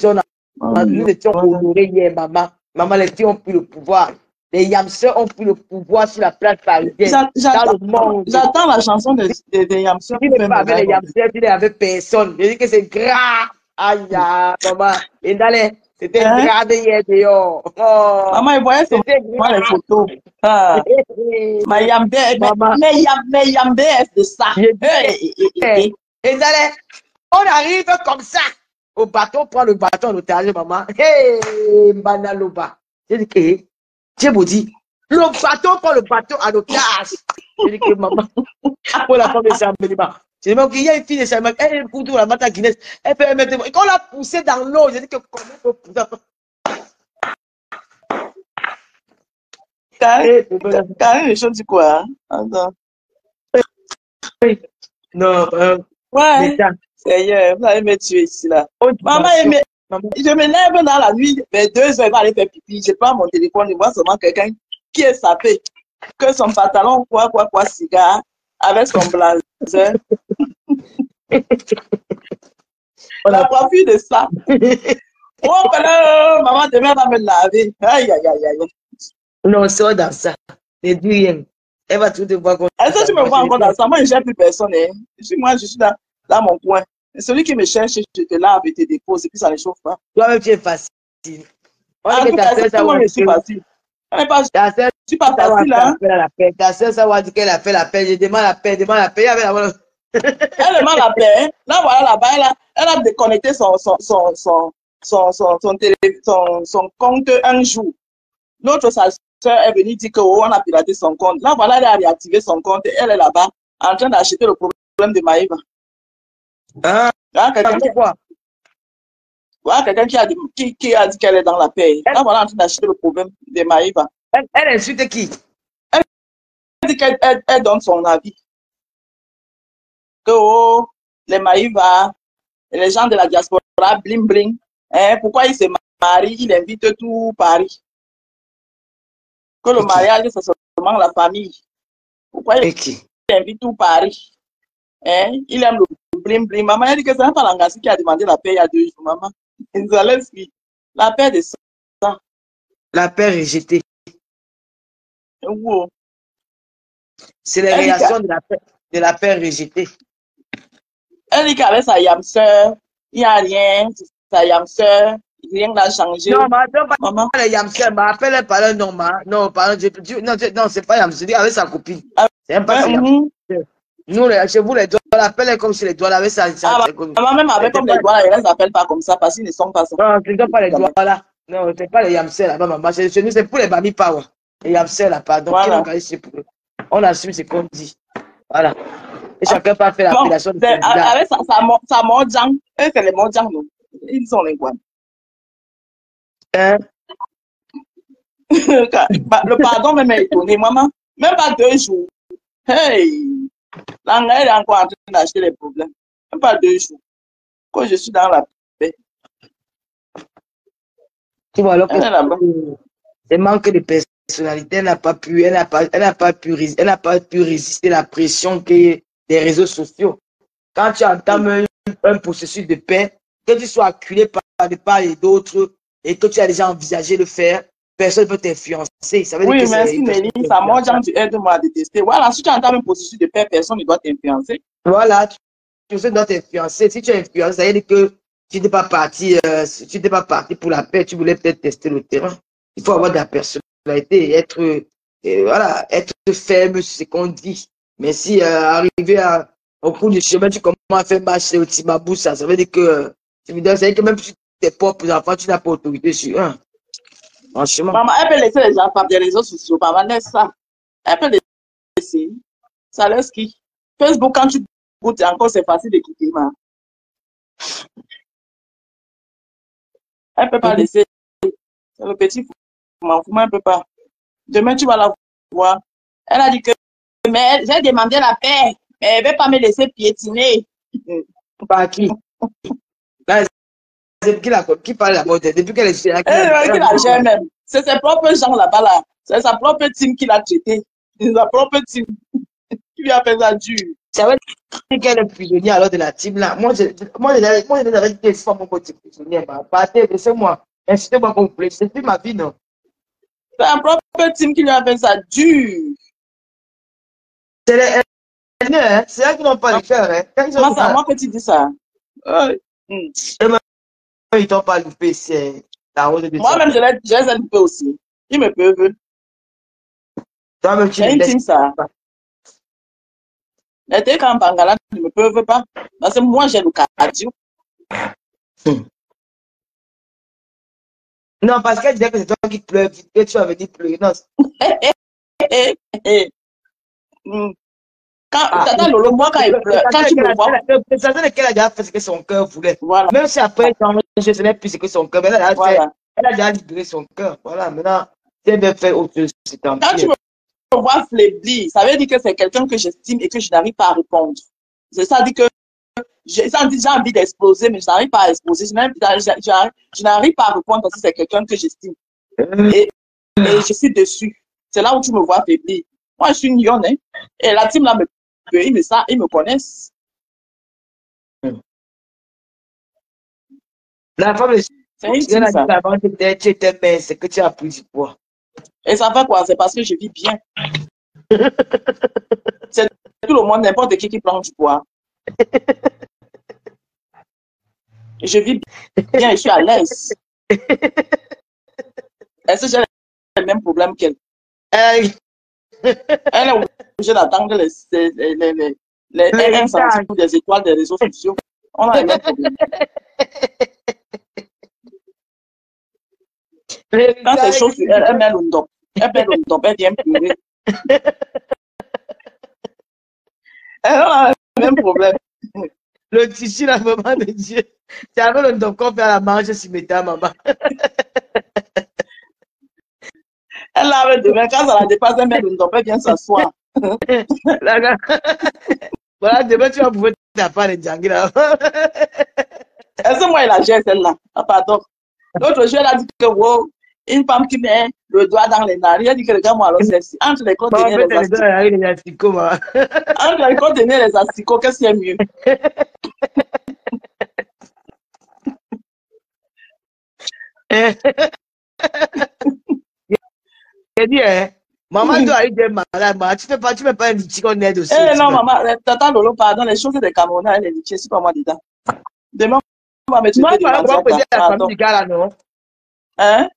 Nous étions honorés hier, maman. Maman, les filles ont pris le pouvoir. Les Yamseurs ont pris le pouvoir sur la place parisienne. J'attends la chanson des Yamseurs. Tu n'es pas avec les Yamseurs, tu n'es avec personne. Je dis que c'est grave. Aïe, maman. Et d'aller, c'était grave hier dehors. Maman, il voyait moi les photos. Mais Yambe est de ça. Et d'aller, on arrive comme ça. Au bateau, on prend le bateau en otage, maman. Hey, Banaloba. Je dis que, j'ai beau dire, le bateau prend le bateau en otage. Je dis que, maman, pour la femme de Saint-Béliba. Je dis qu'il y a une fille de Saint-Béliba, elle est pour tout la matin Guinness. Elle peut mettre, et quand on l'a poussée dans l'eau, je dis que, comment on peut pousser? Karine, les choses du quoi? Attends. Non, ouais. Seigneur, vous allez me tuer ici là. Maman, je me lève dans la nuit, vers 2 heures, elle va aller faire pipi. Je prends mon téléphone, je vois seulement quelqu'un qui est sapé, que son pantalon, quoi, cigare, avec son blazer. On a profité de ça. Oh, maman, demain, elle va me laver. Aïe, aïe, aïe, aïe. Non, sors dans ça. Ne dis rien. Elle va tout te voir. Est-ce que tu me vois encore dans ça? Moi, je n'ai plus personne. Moi, je suis dans mon coin. Et celui qui me cherche, je te lave et te dépose, et puis ça ne chauffe pas. Toi-même, tu es facile. En tout cas, c'est moi, je suis facile. Je ne suis pas facile, hein. Ta soeur, ça va dire qu'elle a fait la paix. Je demande la paix. Elle demande la paix. Là, voilà, là-bas, elle a déconnecté son compte un jour. L'autre, sa soeur est venue dire qu'on a piraté son compte. Là, voilà, elle a réactivé son compte. Elle est là-bas, en train d'acheter le problème de Maïva. Quelqu'un qui a dit qu'elle est dans la paix. Là, voilà, en train d'acheter le problème de Maïva. Elle insulte qui? Elle dit qu'elle donne son avis. Que les Maïva, les gens de la diaspora, bling bling, pourquoi ils se marient, ils invitent tout Paris. Que le mariage, c'est seulement la famille. Pourquoi ils invitent tout Paris? Il aime le bling bling. Maman, elle dit que c'est un Palangassi qui a demandé la paix il y a 2 jours, maman. La paix de ça. La paix rejetée. Wow. C'est les réactions de la paix rejetée. Elle dit qu'avec sa Yamseur, il n'y a rien. Sa Yamseur, rien n'a changé. Non, maman, les Yamseur, appelle-les par leur nom, non, non, c'est pas Yamseur, avec sa copine. C'est pas sa Yamseur. Nous, chez vous, les doigts, on l'appelle comme chez les doigts, avec sa. Maman, même avec comme les doigts, ils ne s'appellent pas comme ça parce qu'ils ne sont pas ça. Non, ce ne sont pas les doigts là. Non, ce n'est pas les Yamseur là-bas, maman. Chez nous, c'est pour les Bami Power. Les Yamseur là, pardon. Voilà. On assume ce qu'on dit. Voilà. Et chacun peut faire l'appellation de avec sa Mojang, c'est les Mojang, non? Ils sont les quoi? Le pardon même est étonné, maman. Même pas 2 jours. Hey! Là, elle est encore en train d'acheter les problèmes. Même pas 2 jours. Quand je suis dans la paix, Tu vois, alors que elle est là-bas. c'est manque de personnalité, elle n'a pas pu résister la pression des réseaux sociaux. Quand tu entends un processus de paix, que tu sois acculé par de part et d'autre et que tu as déjà envisagé de faire, personne ne peut t'influencer. Ça veut dire Oui, que c'est merci une personne Nelly. Ça, moi, influençable. tu aides-moi à détester. Voilà, si tu entends un processus de paix, personne ne doit t'influencer. Voilà, personne ne doit t'influencer. Si tu es influencé, ça veut dire que tu n'es pas parti, tu n'es pas parti pour la paix, tu voulais peut-être tester le terrain. Il faut avoir de la personnalité, voilà, être ferme sur ce qu'on dit. Mais si arriver au cours du chemin, tu commences à faire marcher au timabou, ça veut dire que ça veut dire que même si tes propres enfants, tu n'as pas autorité sur eux. Franchement. Maman, elle peut laisser les gens par des réseaux sociaux. Maman, laisse ça. Elle peut laisser. Ça laisse qui? Facebook, quand tu goûtes encore, c'est facile d'écouter, maman. Elle peut pas laisser. C'est le petit fou. M'en fous, elle peut pas. Demain, tu vas la voir. Elle a dit que, mais j'ai demandé la paix, mais elle ne veut pas me laisser piétiner. Par qui? Là, c'est qui parle là-bas? Depuis qu'elle est là, Qui la gère même. C'est ses propres gens là-bas, là. C'est sa propre team qui l'a traité. C'est sa propre team qui lui a fait ça dur. Ça veut dire qu'elle est prisonnière alors de la team là. Moi, je n'avais dit que c'est pas mon côté prisonnier. Partez, laissez-moi. Incitez-moi comme vous voulez. C'est plus ma vie, non. C'est sa propre team qui lui a fait ça dur. C'est les hein? C'est eux qui n'ont pas le cœur. Hein? Moi que tu dis ça. Ils t'ont pas loupé, c'est la rose de Moi-même, je les ai loupés aussi. Ils me peuvent. Toi-même, tu C'est les une laisses team, ça. Les TK en Bangala ne me peuvent pas. Parce que moi, j'ai le cardio. Non, parce qu'elle disait que c'est toi qui pleures, que tu vas venir pleurer. Non. Tata Lolo, moi, quand il pleure, quand tu me vois. Le personne qu'elle a déjà fait ce que son cœur voulait. Voilà. Même si après, je ne sais plus ce que son cœur, elle a déjà libéré son cœur. Voilà, maintenant, si elle veut faire autre chose, c'est tant pis. Quand tu me vois faiblir, ça veut dire que c'est quelqu'un que j'estime et que je n'arrive pas à répondre. C'est ça, dit que j'ai envie d'exploser, mais je n'arrive pas à exploser. Je n'arrive pas à répondre parce que c'est quelqu'un que j'estime. Et je suis dessus. C'est là où tu me vois faiblir. Moi, je suis une lionne, hein. Et la team là ils me connaissent. La femme c'est une team, ça. Tu étais mince, c'est que tu as pris du poids. Et ça fait quoi? C'est parce que je vis bien. C'est tout le monde, n'importe qui prend du poids. Je vis bien, je suis à l'aise. Est-ce que j'ai le même problème qu'elle? Elle est obligée d'attendre les incendies des étoiles des réseaux sociaux. On a les mêmes problèmes. Quand c'est chaud sur elle, elle met le top. Elle vient pleurer. Elle a le même problème. Le tissu, la maman de Dieu. C'est avec le top qu'on fait à la manche sur mes maman. Elle lave demain, quand ça la dépasse, elle met le top, elle vient s'asseoir. Voilà, demain tu vas pouvoir ta part de Djangui là. Est-ce que moi, il a géré celle-là? Ah, pardon. L'autre jour, elle a dit que wow, une femme qui met le doigt dans les narines, elle a dit que regarde-moi, alors c'est entre les conteneurs et les asticots. Entre les conteneurs et les asticots, qu'est-ce qui est mieux? J'ai dit, hein, maman doit aller de malade, tu ne peux pas indiquer qu'on aide aussi. Eh non, maman, tata Lolo, pardon, les choses des Camerounais, elle est indiquée, c'est pas moi dedans. Demain, on va me traiter de la du gars là, non? Hein?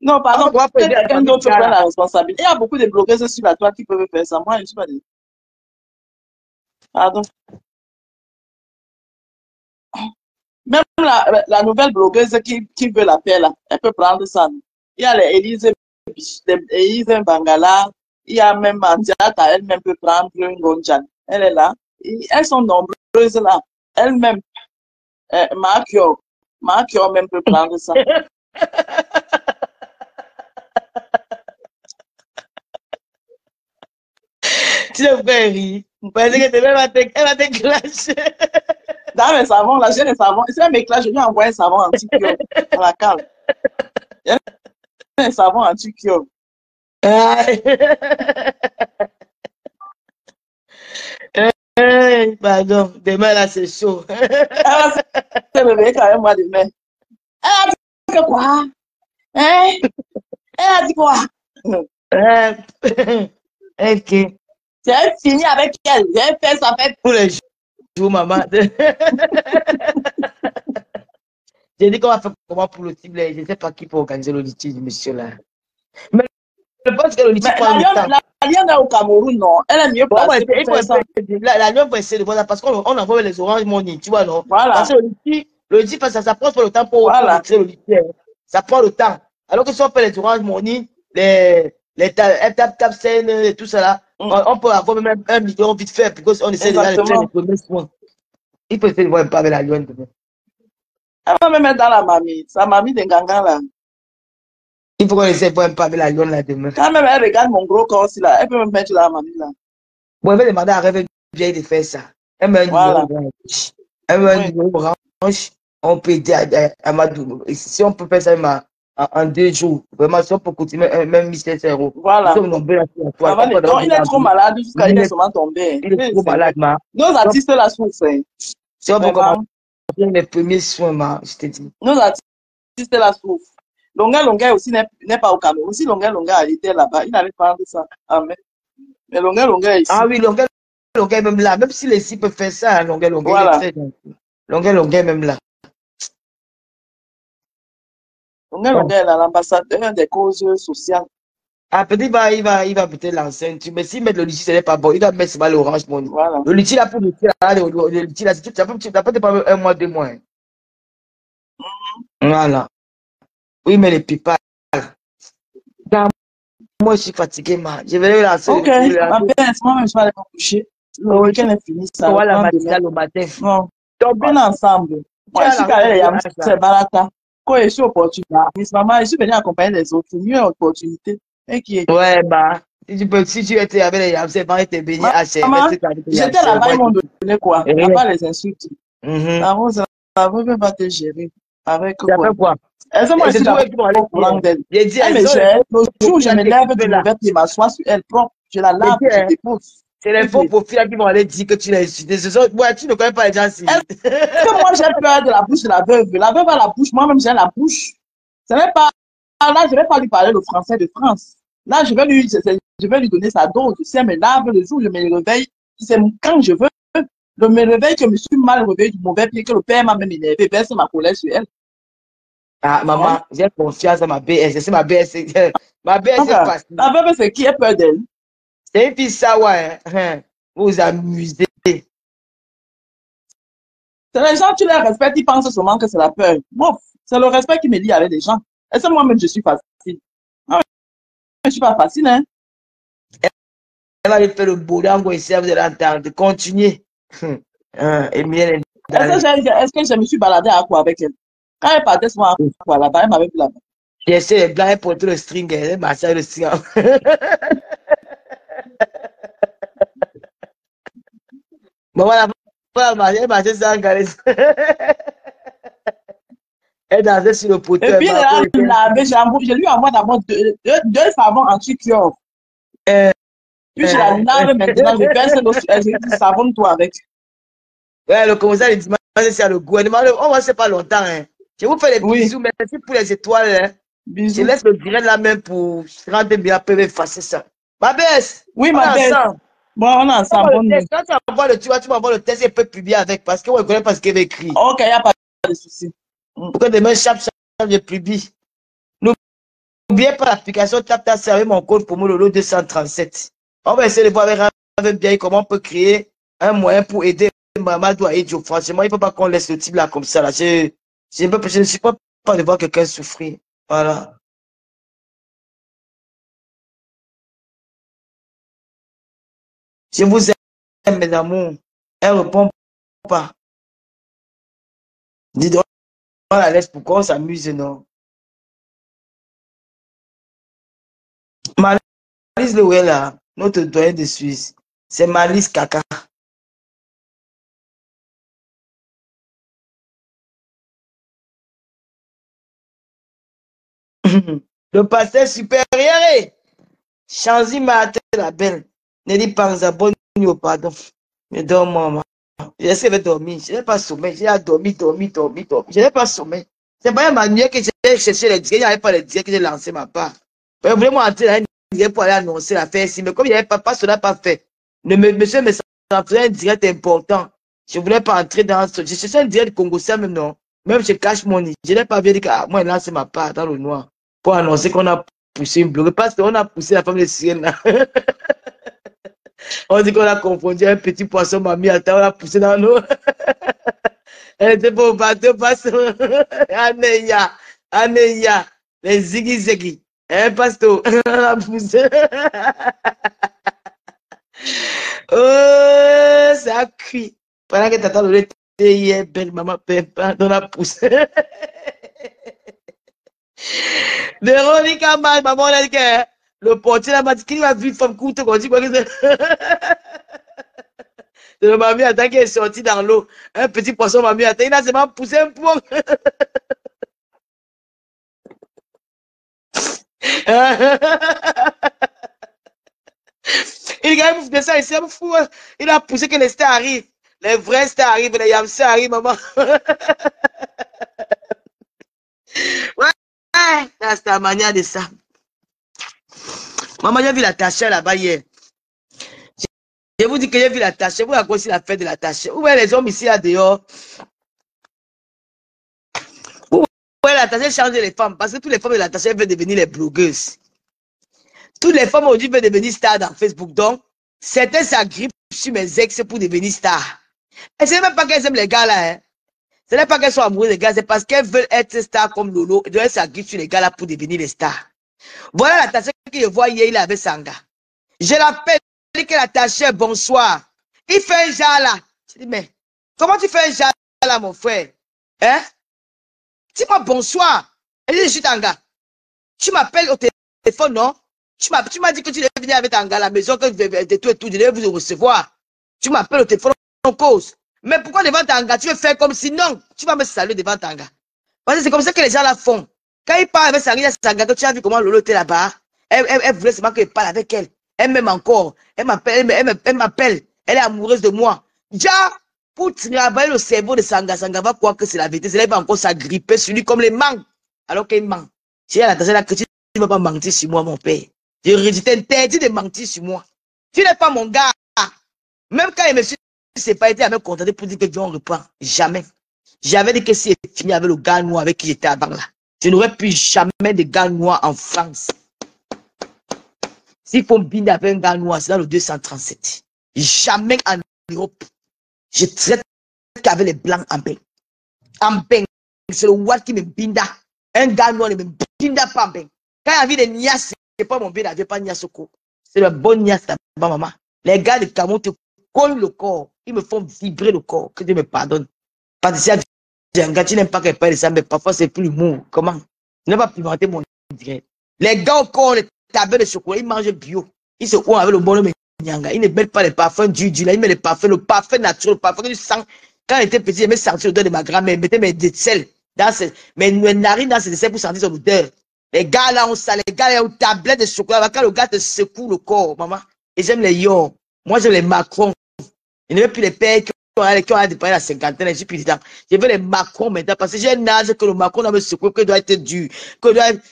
Non, pardon, quelqu'un d'autre prend la responsabilité. Il y a beaucoup de blogueuses sur la toile qui peuvent faire ça. Moi, je ne suis pas dedans. Pardon. Même la nouvelle blogueuse qui veut la paix, là, elle peut prendre ça. Il y a les Élise Bangala, il y a même Mandiata, elle-même peut prendre une Gonjan. Elle est là. Et elles sont nombreuses là. Elle-même, Markio même peut prendre ça. Tu le fais rire. Parce que elle va te clasher. Dans mes savons, là, j'ai les savons. Si elle m'éclate, je lui envoie un savon anti-cuir à la cale. Il y a un savon anti-cuir. Pardon, demain là c'est chaud. Elle va se réveiller quand même, moi, demain. Elle a dit que quoi? Hein? Elle a dit quoi? Ok. J'ai fini avec elle. J'ai fait ça fait Tous les jours, maman. J'ai dit qu'on va faire comment pour le type. Je ne sais pas qui peut organiser le litige, monsieur là. Mais je pense que le litige prend le temps. La lionne est au Cameroun, non? Elle est mieux placée pour faire ça. La lionne va essayer de voir ça parce qu'on envoie les oranges money, tu vois, non? Voilà. Parce que le litige, ça prend le temps pour créer le litige. Ça prend le temps. Alors que si on fait les oranges money, les tap scène et tout ça là, on peut avoir même 1 million vite fait parce qu'on essaie déjà de faire les premiers soins. Il faut essayer de voir un peu avec la lionne. Elle va me mettre dans la mamie. Sa mamie de Gangan là. Il faut qu'on essaie de voir un peu avec la lionne là demain. Quand même elle regarde mon gros corps aussi là, elle peut me mettre dans la mamie là. Bon, elle va demander à Rêve vieille de faire ça. Elle met un numéro branche. Elle met un numéro branche. On peut aider à Madou. Si on peut faire ça en 2 jours, vraiment, si on peut continuer même 1700 €. Voilà. Il est trop malade jusqu'à il est seulement tombé. Il est trop malade, ma. Nos artistes là souffrent. Si on peut commencer les premiers soins, ma, je te dis. Nos artistes là souffrent. Longa aussi n'est pas au Cameroun. Si Longa était là-bas, il allait prendre ça. Amen. Mais Longa est ici. Ah oui, Longa est même là. Même si les filles peuvent faire ça, Longa voilà. est très gentil. Longa est même là. Longa est l'ambassadeur des causes sociales. Ah, peut-être il va peut-être l'enceinte. Mais s'il met le litchi, ce n'est pas bon. Il doit mettre l'orange money. Voilà. Le litchi là pour le litchi là, ça peut pas 1 mois, 2 mois. Voilà. Oui, mais les pipas. Moi, je suis fatigué, man. Je vais lancer. Ok, ma belle, moi-même, je vais aller me coucher. Le week-end est fini, ça va le matin. Non, on est ensemble. Moi, je suis carré, c'est barata. Quand je suis opportuniste, maman, je suis venu accompagner les autres. C'est mieux opportunité. Ouais, bah, si tu étais avec les yams, c'est pas été béni à chez. J'étais là-bas, ils m'ont donné quoi? À part les insultes. La rose, la rose va te gérer. Avec quoi? Est-ce que moi, je suis au courant d'elle? Le jour où je me lève du mauvais pied, m'assois sur elle propre, je la lave, je dépose. C'est les faux profils qui vont aller dire que tu l'as insulté. Ouais, tu ne connais pas les gens ici. Est-ce que moi, j'ai peur de la bouche de la veuve? La veuve a la bouche, moi-même, j'ai la bouche. Ce n'est pas. Là, je ne vais pas lui parler le français de France. Là, je vais lui donner sa dose. Si elle me lave le jour où je me réveille, c'est quand je veux. Je me réveille que je me suis mal réveillé du mauvais pied, que le père m'a même énervé, verse ma colère sur elle. Ah, maman, j'ai confiance à ma BS. C'est ma BS. Ma BS est facile. La veuve, c'est qui a peur d'elle? C'est une fille ça, ouais. Vous vous amusez. C'est les gens, tu les respectes, ils pensent seulement que c'est la peur. Bon, c'est le respect qui me lie avec les gens. Est-ce que moi-même, je suis facile? Non, je ne suis pas facile, hein? Elle va aller faire le boulot, ici, vous allez entendre. Continuez. Est-ce que je me suis baladé à quoi avec elle? Quand elle partait souvent à quoi là-bas, elle m'avait vu là-bas. Bien sûr, les blancs, elle portait le string, elle massait le string. Maman, elle marchait sans galer. Elle dansait sur le poteau. Et puis, je lui envoie d'abord deux savons anti-cuir. Puis, je la lave maintenant, je verse l'eau sur elle, je dis savonne-toi avec. Ouais, le commissaire, il dit, c'est le gouvernement, on va se pas longtemps. Hein. Je vous fais les bisous, merci pour les étoiles. Hein. Je laisse le direct là même pour 30 bien peu effacer ça. Ma baisse. Oui, ma baisse. Bon, on est ensemble. Quand tu m'envoies tu m'envoies le test, il peut publier avec parce qu'on ne connaît pas ce qu'il avait écrit. Ok, il n'y a pas de souci. Pour que demain, chaque je publie. N'oubliez pas l'application TapTap, c'est mon code pour le lot 237. On va essayer de voir avec bien comment on peut créer un moyen pour aider Mamadou à Idjo. Franchement, il ne faut pas qu'on laisse le type là comme ça. Là. Je ne suis pas de voir quelqu'un souffrir. Voilà. Je vous aime, mes amours. Elle ne répond pas. Dis donc, on la laisse pour qu'on s'amuse, non? Malise le ouais là, notre doyen de Suisse. C'est malice caca. Le pasteur supérieur, Chanzi m'a la belle. Ne dis pas un bon pardon. Mais dors-moi, maman. J'essaie de dormir. Je n'ai pas sommeil. J'ai dormi. Je n'ai pas sommeil. C'est pas un manuel que j'ai cherché les disques. Il n'y avait pas les disques que j'ai lancé ma part. Je voulais entrer dans un direct pour aller annoncer l'affaire ici. Mais comme il n'y avait pas, cela n'a pas fait. Monsieur me faisait un direct important. Je ne voulais pas entrer dans ce. Je cherchais un direct congolais même, non. Même je cache mon nid. Je n'ai pas vu que moi, il lance ma part dans le noir. Pour annoncer qu'on a poussé une blogue. Parce qu'on a poussé la femme de Syrienne là. On dit qu'on a confondu un petit poisson mamie à terre, on l'a poussé dans l'eau. Elle était pour bateau, pasteur. Aneya, les ziggy. Hein, pasteur, on l'a poussé. Oh, ça a cuit. Pendant que t'attends le thé hier, belle maman, on l'a poussé. Véronica, maman, elle a dit que le portier m'a dit qu'il va vivre femme courte, quoi, dit quoi que c'est. Le mamie attend qu'il est sorti dans l'eau. Un petit poisson mamie attend, il a seulement poussé un poing. Il gagne de ça, il s'est fou. Il a poussé que les stars arrivent. Les vrais stars arrivent, les yamsers arrivent, maman. Ouais, c'est ta manière de ça. Maman, j'ai vu la tâche là-bas hier. Je vous dis que j'ai vu la tâche. Vous avez aussi la fête de la tâche. Où est les hommes ici à dehors? Où est la tâche? Changer les femmes. Parce que toutes les femmes de la tâche veulent devenir les blogueuses. Toutes les femmes aujourd'hui veulent devenir stars dans Facebook. Donc, certains s'agrippent sur mes ex pour devenir stars. Et ce n'est même pas qu'elles aiment les gars là. Hein. Ce n'est pas qu'elles sont amoureuses des gars. C'est parce qu'elles veulent être stars comme Lolo. Et donc, elles s'agrippent sur les gars là pour devenir les stars. Voilà la tâche que je vois hier, il avait Sanga. Je l'appelle. Il dit que la tâche, bonsoir. Il fait un genre là. Je dis, mais comment tu fais un genre là, mon frère? Hein? Dis-moi bonsoir. Il dit, je suis Tanga. Tu m'appelles au téléphone, non? Tu m'as dit que tu devais venir avec Tanga à la maison, que de tout et tout, je devais vous recevoir. Tu m'appelles au téléphone, on cause. Mais pourquoi devant Tanga? Tu veux faire comme si non, tu vas me saluer devant Tanga. Parce que c'est comme ça que les gens la font. Quand ils parlent avec Sanga, tu as vu comment Lolo était là-bas. Elle voulait seulement que je parle avec elle. Elle m'aime encore. Elle m'appelle. Elle est amoureuse de moi. Déjà, pour travailler le cerveau de Sanga va croire que c'est la vérité. Elle va encore s'agripper sur lui comme les manques. Alors qu'il ment. J'ai l'attention là que tu ne vas pas mentir sur moi, mon père. Je t'interdis de mentir sur moi. Tu n'es pas mon gars. Même quand il me suis pas été à me contenter pour dire que Dieu en reprend. Jamais. J'avais dit que si il fini avec le gars noir avec qui j'étais avant là, je n'aurais plus jamais de gars noirs en France. S'il faut me binder avec un gars noir, c'est dans le 237. Jamais en Europe. Je traite qu'avec les blancs en bain. En bain, c'est le Watt qui me binda. Un gars noir ne me binda pas en bain. Quand il y a envie de niasse, c'est pas mon bien, je pas niasse au corps. C'est le bon niasse là-bas, maman. Les gars de Cameroun te collent le corps. Ils me font vibrer le corps. Que Dieu me pardonne. Parce que si un gars, tu n'aimes pas qu'elle parle de ça, mais parfois c'est plus l'humour. Comment? Je n'ai pas pimenter mon direct. Les gars au corps, les tables de chocolat, ils mangent bio. Ils se font avec le bon nyanga. Ils ne mettent pas les parfums du là. Ils mettent le parfum naturel, le parfum du sang. Quand j'étais petit, j'aimais sentir l'odeur de ma grand-mère. Je mettais mes sel dans mes narines dans ses sel pour sentir son odeur. Les gars là, on ça, les gars là, ont tablette de chocolat. Quand le gars te secoue le corps, maman. Et j'aime les yo. Moi, j'aime les Macron. Je ne veux plus les pères qui ont dépassé la cinquantaine. Je suis plus dedans. Je veux les Macron maintenant parce que j'ai un âge que le Macron doit me secouer, que doit être dur.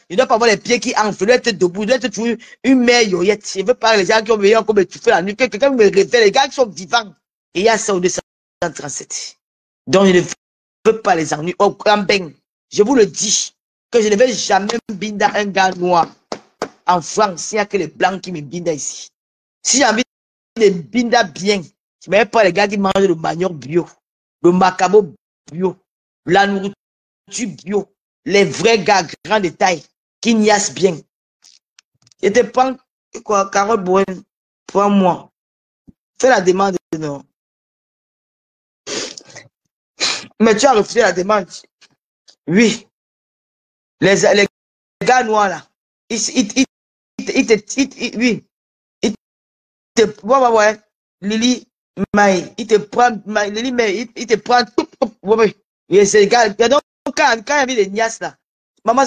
Il doit pas avoir les pieds qui enflent. Il doit être debout. Il doit être toujours une mère yoyette. Je veux pas les gens qui ont veillé comme tu fais la nuit. Quelqu'un me révèle. Les gars qui sont vivants. Et il y a ça au 237. Donc, je ne veux pas les ennuis. Au Crambeng, je vous le dis, que je ne vais jamais binder un gars noir en France. Il n'y a que les blancs qui me bindent ici. Si j'ai envie de binder bien, je ne mets pas les gars qui mangent le manioc bio, le macabo bio, la nourriture bio, les vrais gars grands de taille qui niassent bien. Je te prends quoi, Carole Bouen, prends-moi. Fais la demande, non. Mais tu as refusé la demande. Oui. Les gars noirs là, oui. Ouais. Lily, il te prend, Lily, mais il te prend. Et c'est égal. Donc, quand il y avait des niasses là, maman,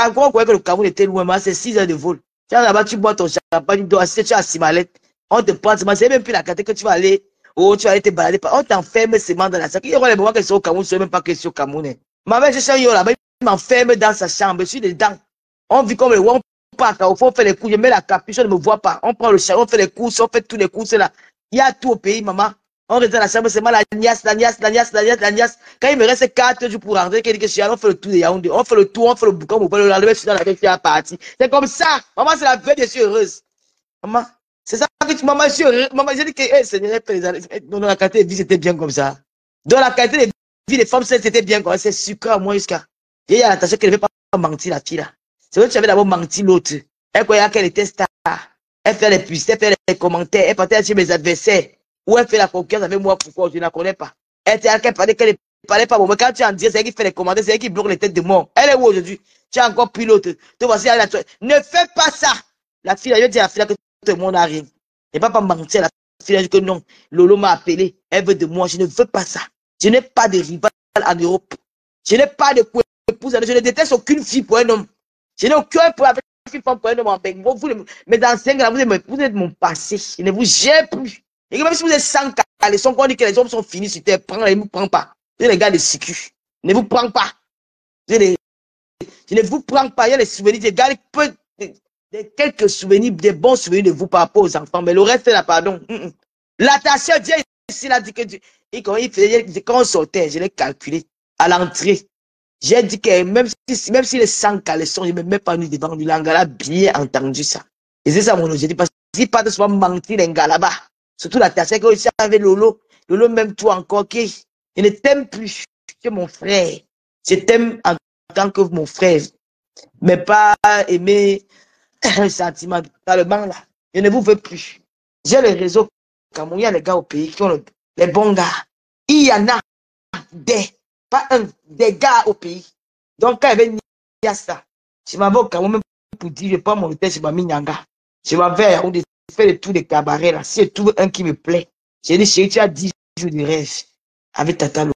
encore on croyait que le Cameroun était loin, mais c'est 6 heures de vol. Tu vas là-bas, tu bois ton champagne, tu dois assister, tu as Simalette. On te prend, c'est même plus la carte que tu vas aller, tu vas aller te balader. On t'enferme seulement dans la salle. Il y aura les moments que c'est au Cameroun, je ne sais même pas que c'est au Cameroun. Ma mère, je suis là-bas, il m'enferme dans sa chambre, je suis dedans. On vit comme le roi, on part au fond, on fait les coups, je mets la capuche, on ne me voit pas. On prend le chariot, on fait les courses, on fait tous les courses là. Il y a tout au pays, maman. On reste dans la chambre, c'est moi la niasse. Quand il me reste 4 jours pour rentrer, on fait le tour de Yaoundé, on fait le tour, on fait le boucan, on fait le lendemain, je suis dans la vie, je suis parti. C'est comme ça. Maman, c'est la veille, je suis heureuse. Maman, c'est ça que tu, maman, je suis heureuse. Maman, j'ai dit que, Seigneur, dans la qualité de vie, c'était bien comme ça. Dans la qualité de vie des femmes, c'était bien comme ça. C'est sucré à moi jusqu'à. Et il y a l'attaché qu'elle ne veut pas mentir, la fille là. C'est vrai que tu avais d'abord menti l'autre. Elle croyait qu'elle était star. Elle fait les publicités, elle fait les commentaires, elle partait chez mes adversaires. Ou elle fait la confiance avec moi, pourquoi je ne la connais pas. Elle parlait qu'elle ne parlait pas. Bon, mais quand tu en dis, c'est elle qui fait les commentaires, c'est elle qui bloque les têtes de mort. Elle est où aujourd'hui? Tu as encore pris l'autre. Te voici, elle a... Ne fais pas ça. La fille, elle dit à la fille que tout le monde a rien. Ne va pas mentir. La fille a dit que non. Lolo m'a appelé. Elle veut de moi. Je ne veux pas ça. Je n'ai pas de rival en Europe. Je n'ai pas de épouse. Je ne déteste aucune fille pour un homme. Je n'ai aucun problème avec une fille pour un homme en Bengo. Mes anciens, vous êtes mon passé. Je ne vous gère plus. Et même si vous êtes sans caleçon, quand on dit que les hommes sont finis sur terre, ne vous prends pas. Vous êtes les gars de sécu. Ne vous prends pas. Je ne vous prends pas. Il y a des souvenirs. Je garde quelques souvenirs, des bons souvenirs de vous par rapport aux enfants. Mais le reste, là, pardon. L'attaché, Dieu, ici, a dit que quand on sortait, je l'ai calculé à l'entrée. J'ai dit que même si les sans caleçon, je ne me mets pas nu devant lui. L'Angala a bien entendu ça. Et c'est ça mon objectif. Parce qu'il pas de souvent mentir l'Angala là-bas. Surtout la tasse que aussi avec Lolo. Lolo, même toi encore, qui je ne t'aime plus que mon frère. Je t'aime en tant que mon frère. Mais pas aimer sentimentalement là. Je ne vous veux plus. J'ai le réseau Cameroun, il y a les gars au pays qui ont les bons gars. Il y en a des gars au pays. Donc quand il y a ça, je m'avais au Cameroun même pour dire, je prends mon hôtel, je m'avais Nyanga. Je m'avais fait le tour des cabarets là. Si je trouve un qui me plaît, j'ai dit, chérie, tu as 10 jours de rêve avec Tata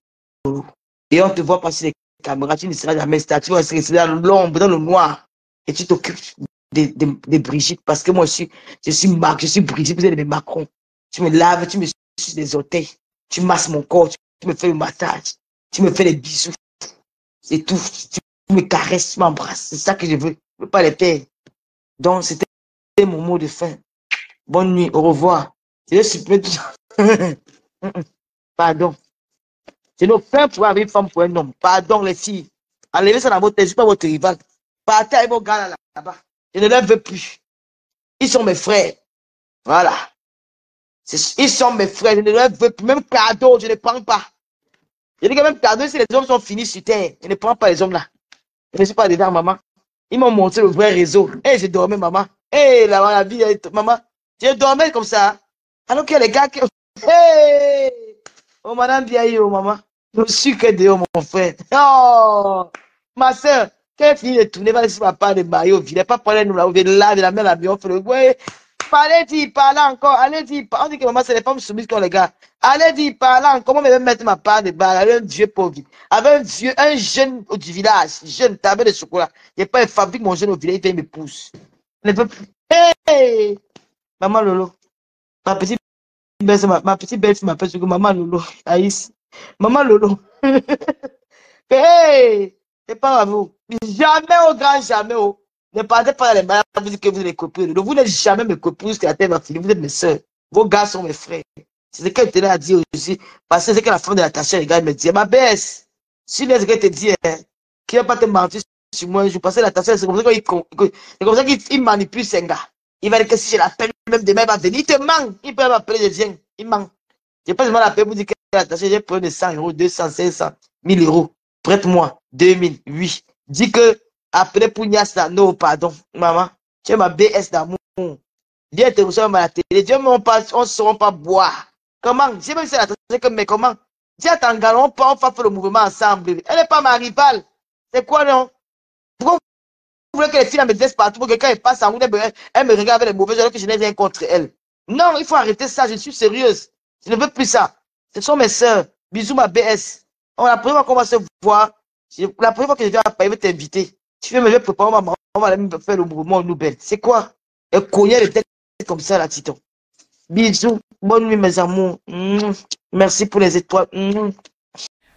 Lolo. Et on te voit passer les caméras, tu ne seras jamais statue, tu vas rester dans l'ombre, dans le noir. Et tu t'occupes de Brigitte, parce que moi je suis Marc, je suis Brigitte, vous êtes des Macron. Tu me laves, tu me suces les orteils, tu masses mon corps, tu me fais le massage, tu me fais les bisous. C'est tout. Tu me caresses, tu m'embrasses. C'est ça que je veux. Je ne veux pas les faire. Donc, c'était mon mot de fin. Bonne nuit, au revoir. Je suis prêt. Pardon. Je n'ai aucun problème avec une femme pour un homme. Pardon, les filles. Enlevez ça dans votre tête, je ne suis pas votre rival. Partez avec vos gars là-bas. Je ne les veux plus. Ils sont mes frères. Voilà. Ils sont mes frères. Je ne les veux plus. Même cadeau, je ne prends pas. Je dis que même cadeau, si les hommes sont finis sur terre, je ne prends pas les hommes là. Je ne suis pas dedans, maman. Ils m'ont montré le vrai réseau. Et je dormais, maman. Et la vie, maman. Je dormais comme ça. Alors que les gars qui... Hey! Oh, madame vieille, oh, maman. Je suis que de mon frère. Oh! Ma soeur, quand elle finit de tourner, va laisser ma part de maillot. Il n'est pas parlé nous là, on vient là, de la mer, l'avion, on fait le... Ouais. Allez-y, parlez encore. Allez-y. On dit que maman, c'est les femmes soumises comme les gars. Allez-y, parlez encore. Comment même mettre ma part de balle avec un vieux pauvre. Avec un jeune du village. Jeune, tablé de chocolat. Je n'ai pas fabrique mon jeune au village, il vient me pousse. Je ne veux plus. Hey! Maman Lolo. Ma petite belle-fille m'appelle sur Maman Lolo. Aïs. Maman Lolo. Hey! C'est pas grave. Jamais au grand, jamais au. Ne partez pas dans les malades, vous dites que vous êtes les copines. Vous n'êtes jamais mes copines jusqu'à la terre va finir. Vous êtes mes soeurs. Vos gars sont mes frères. C'est ce qu'elle tenait à dire aussi. Parce que c'est que la femme de l'attaché, les gars, me dit, ma baisse. Si les gars te disent, qui va pas te mentir sur moi, je passais l'attaché, c'est comme ça qu'il manipule ces gars. Il va dire que si je l'appelle, même demain, il va venir. Il te manque. Il peut m'appeler, je viens. Il manque. Je n'ai pas besoin d'appeler pour dire que l'attaché, j'ai pris de 100 euros, 200, 500, 1000 euros. Prête-moi 2000, oui. Dis que après pour Niasta, non, pardon, maman, tu es ma BS d'amour. Viens te recevoir à la télé. Dieu, on ne saura pas boire. Comment? J'ai même la télé, mais comment? Dis à ton gars, on va faire le mouvement ensemble. Elle n'est pas ma rivale. C'est quoi, non? Pourquoi vous voulez que les filles me disent partout pour que quand elles passent en route, elles me regardent avec les mauvais gens que je n'ai rien contre elles? Non, il faut arrêter ça. Je suis sérieuse. Je ne veux plus ça. Ce sont mes sœurs. Bisous, ma BS. Oh, la première fois qu'on va se voir, la première fois que je vais à Paris, je vais t'inviter. Tu veux me préparer, on va aller faire le mouvement Nouvelle. C'est quoi? Et cogner les têtes comme ça, là, Titon. Bisous. Bonne nuit, mes amours. Merci pour les étoiles.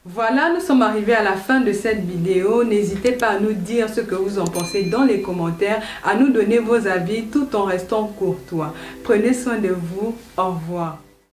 Voilà, nous sommes arrivés à la fin de cette vidéo. N'hésitez pas à nous dire ce que vous en pensez dans les commentaires, à nous donner vos avis tout en restant courtois. Prenez soin de vous. Au revoir.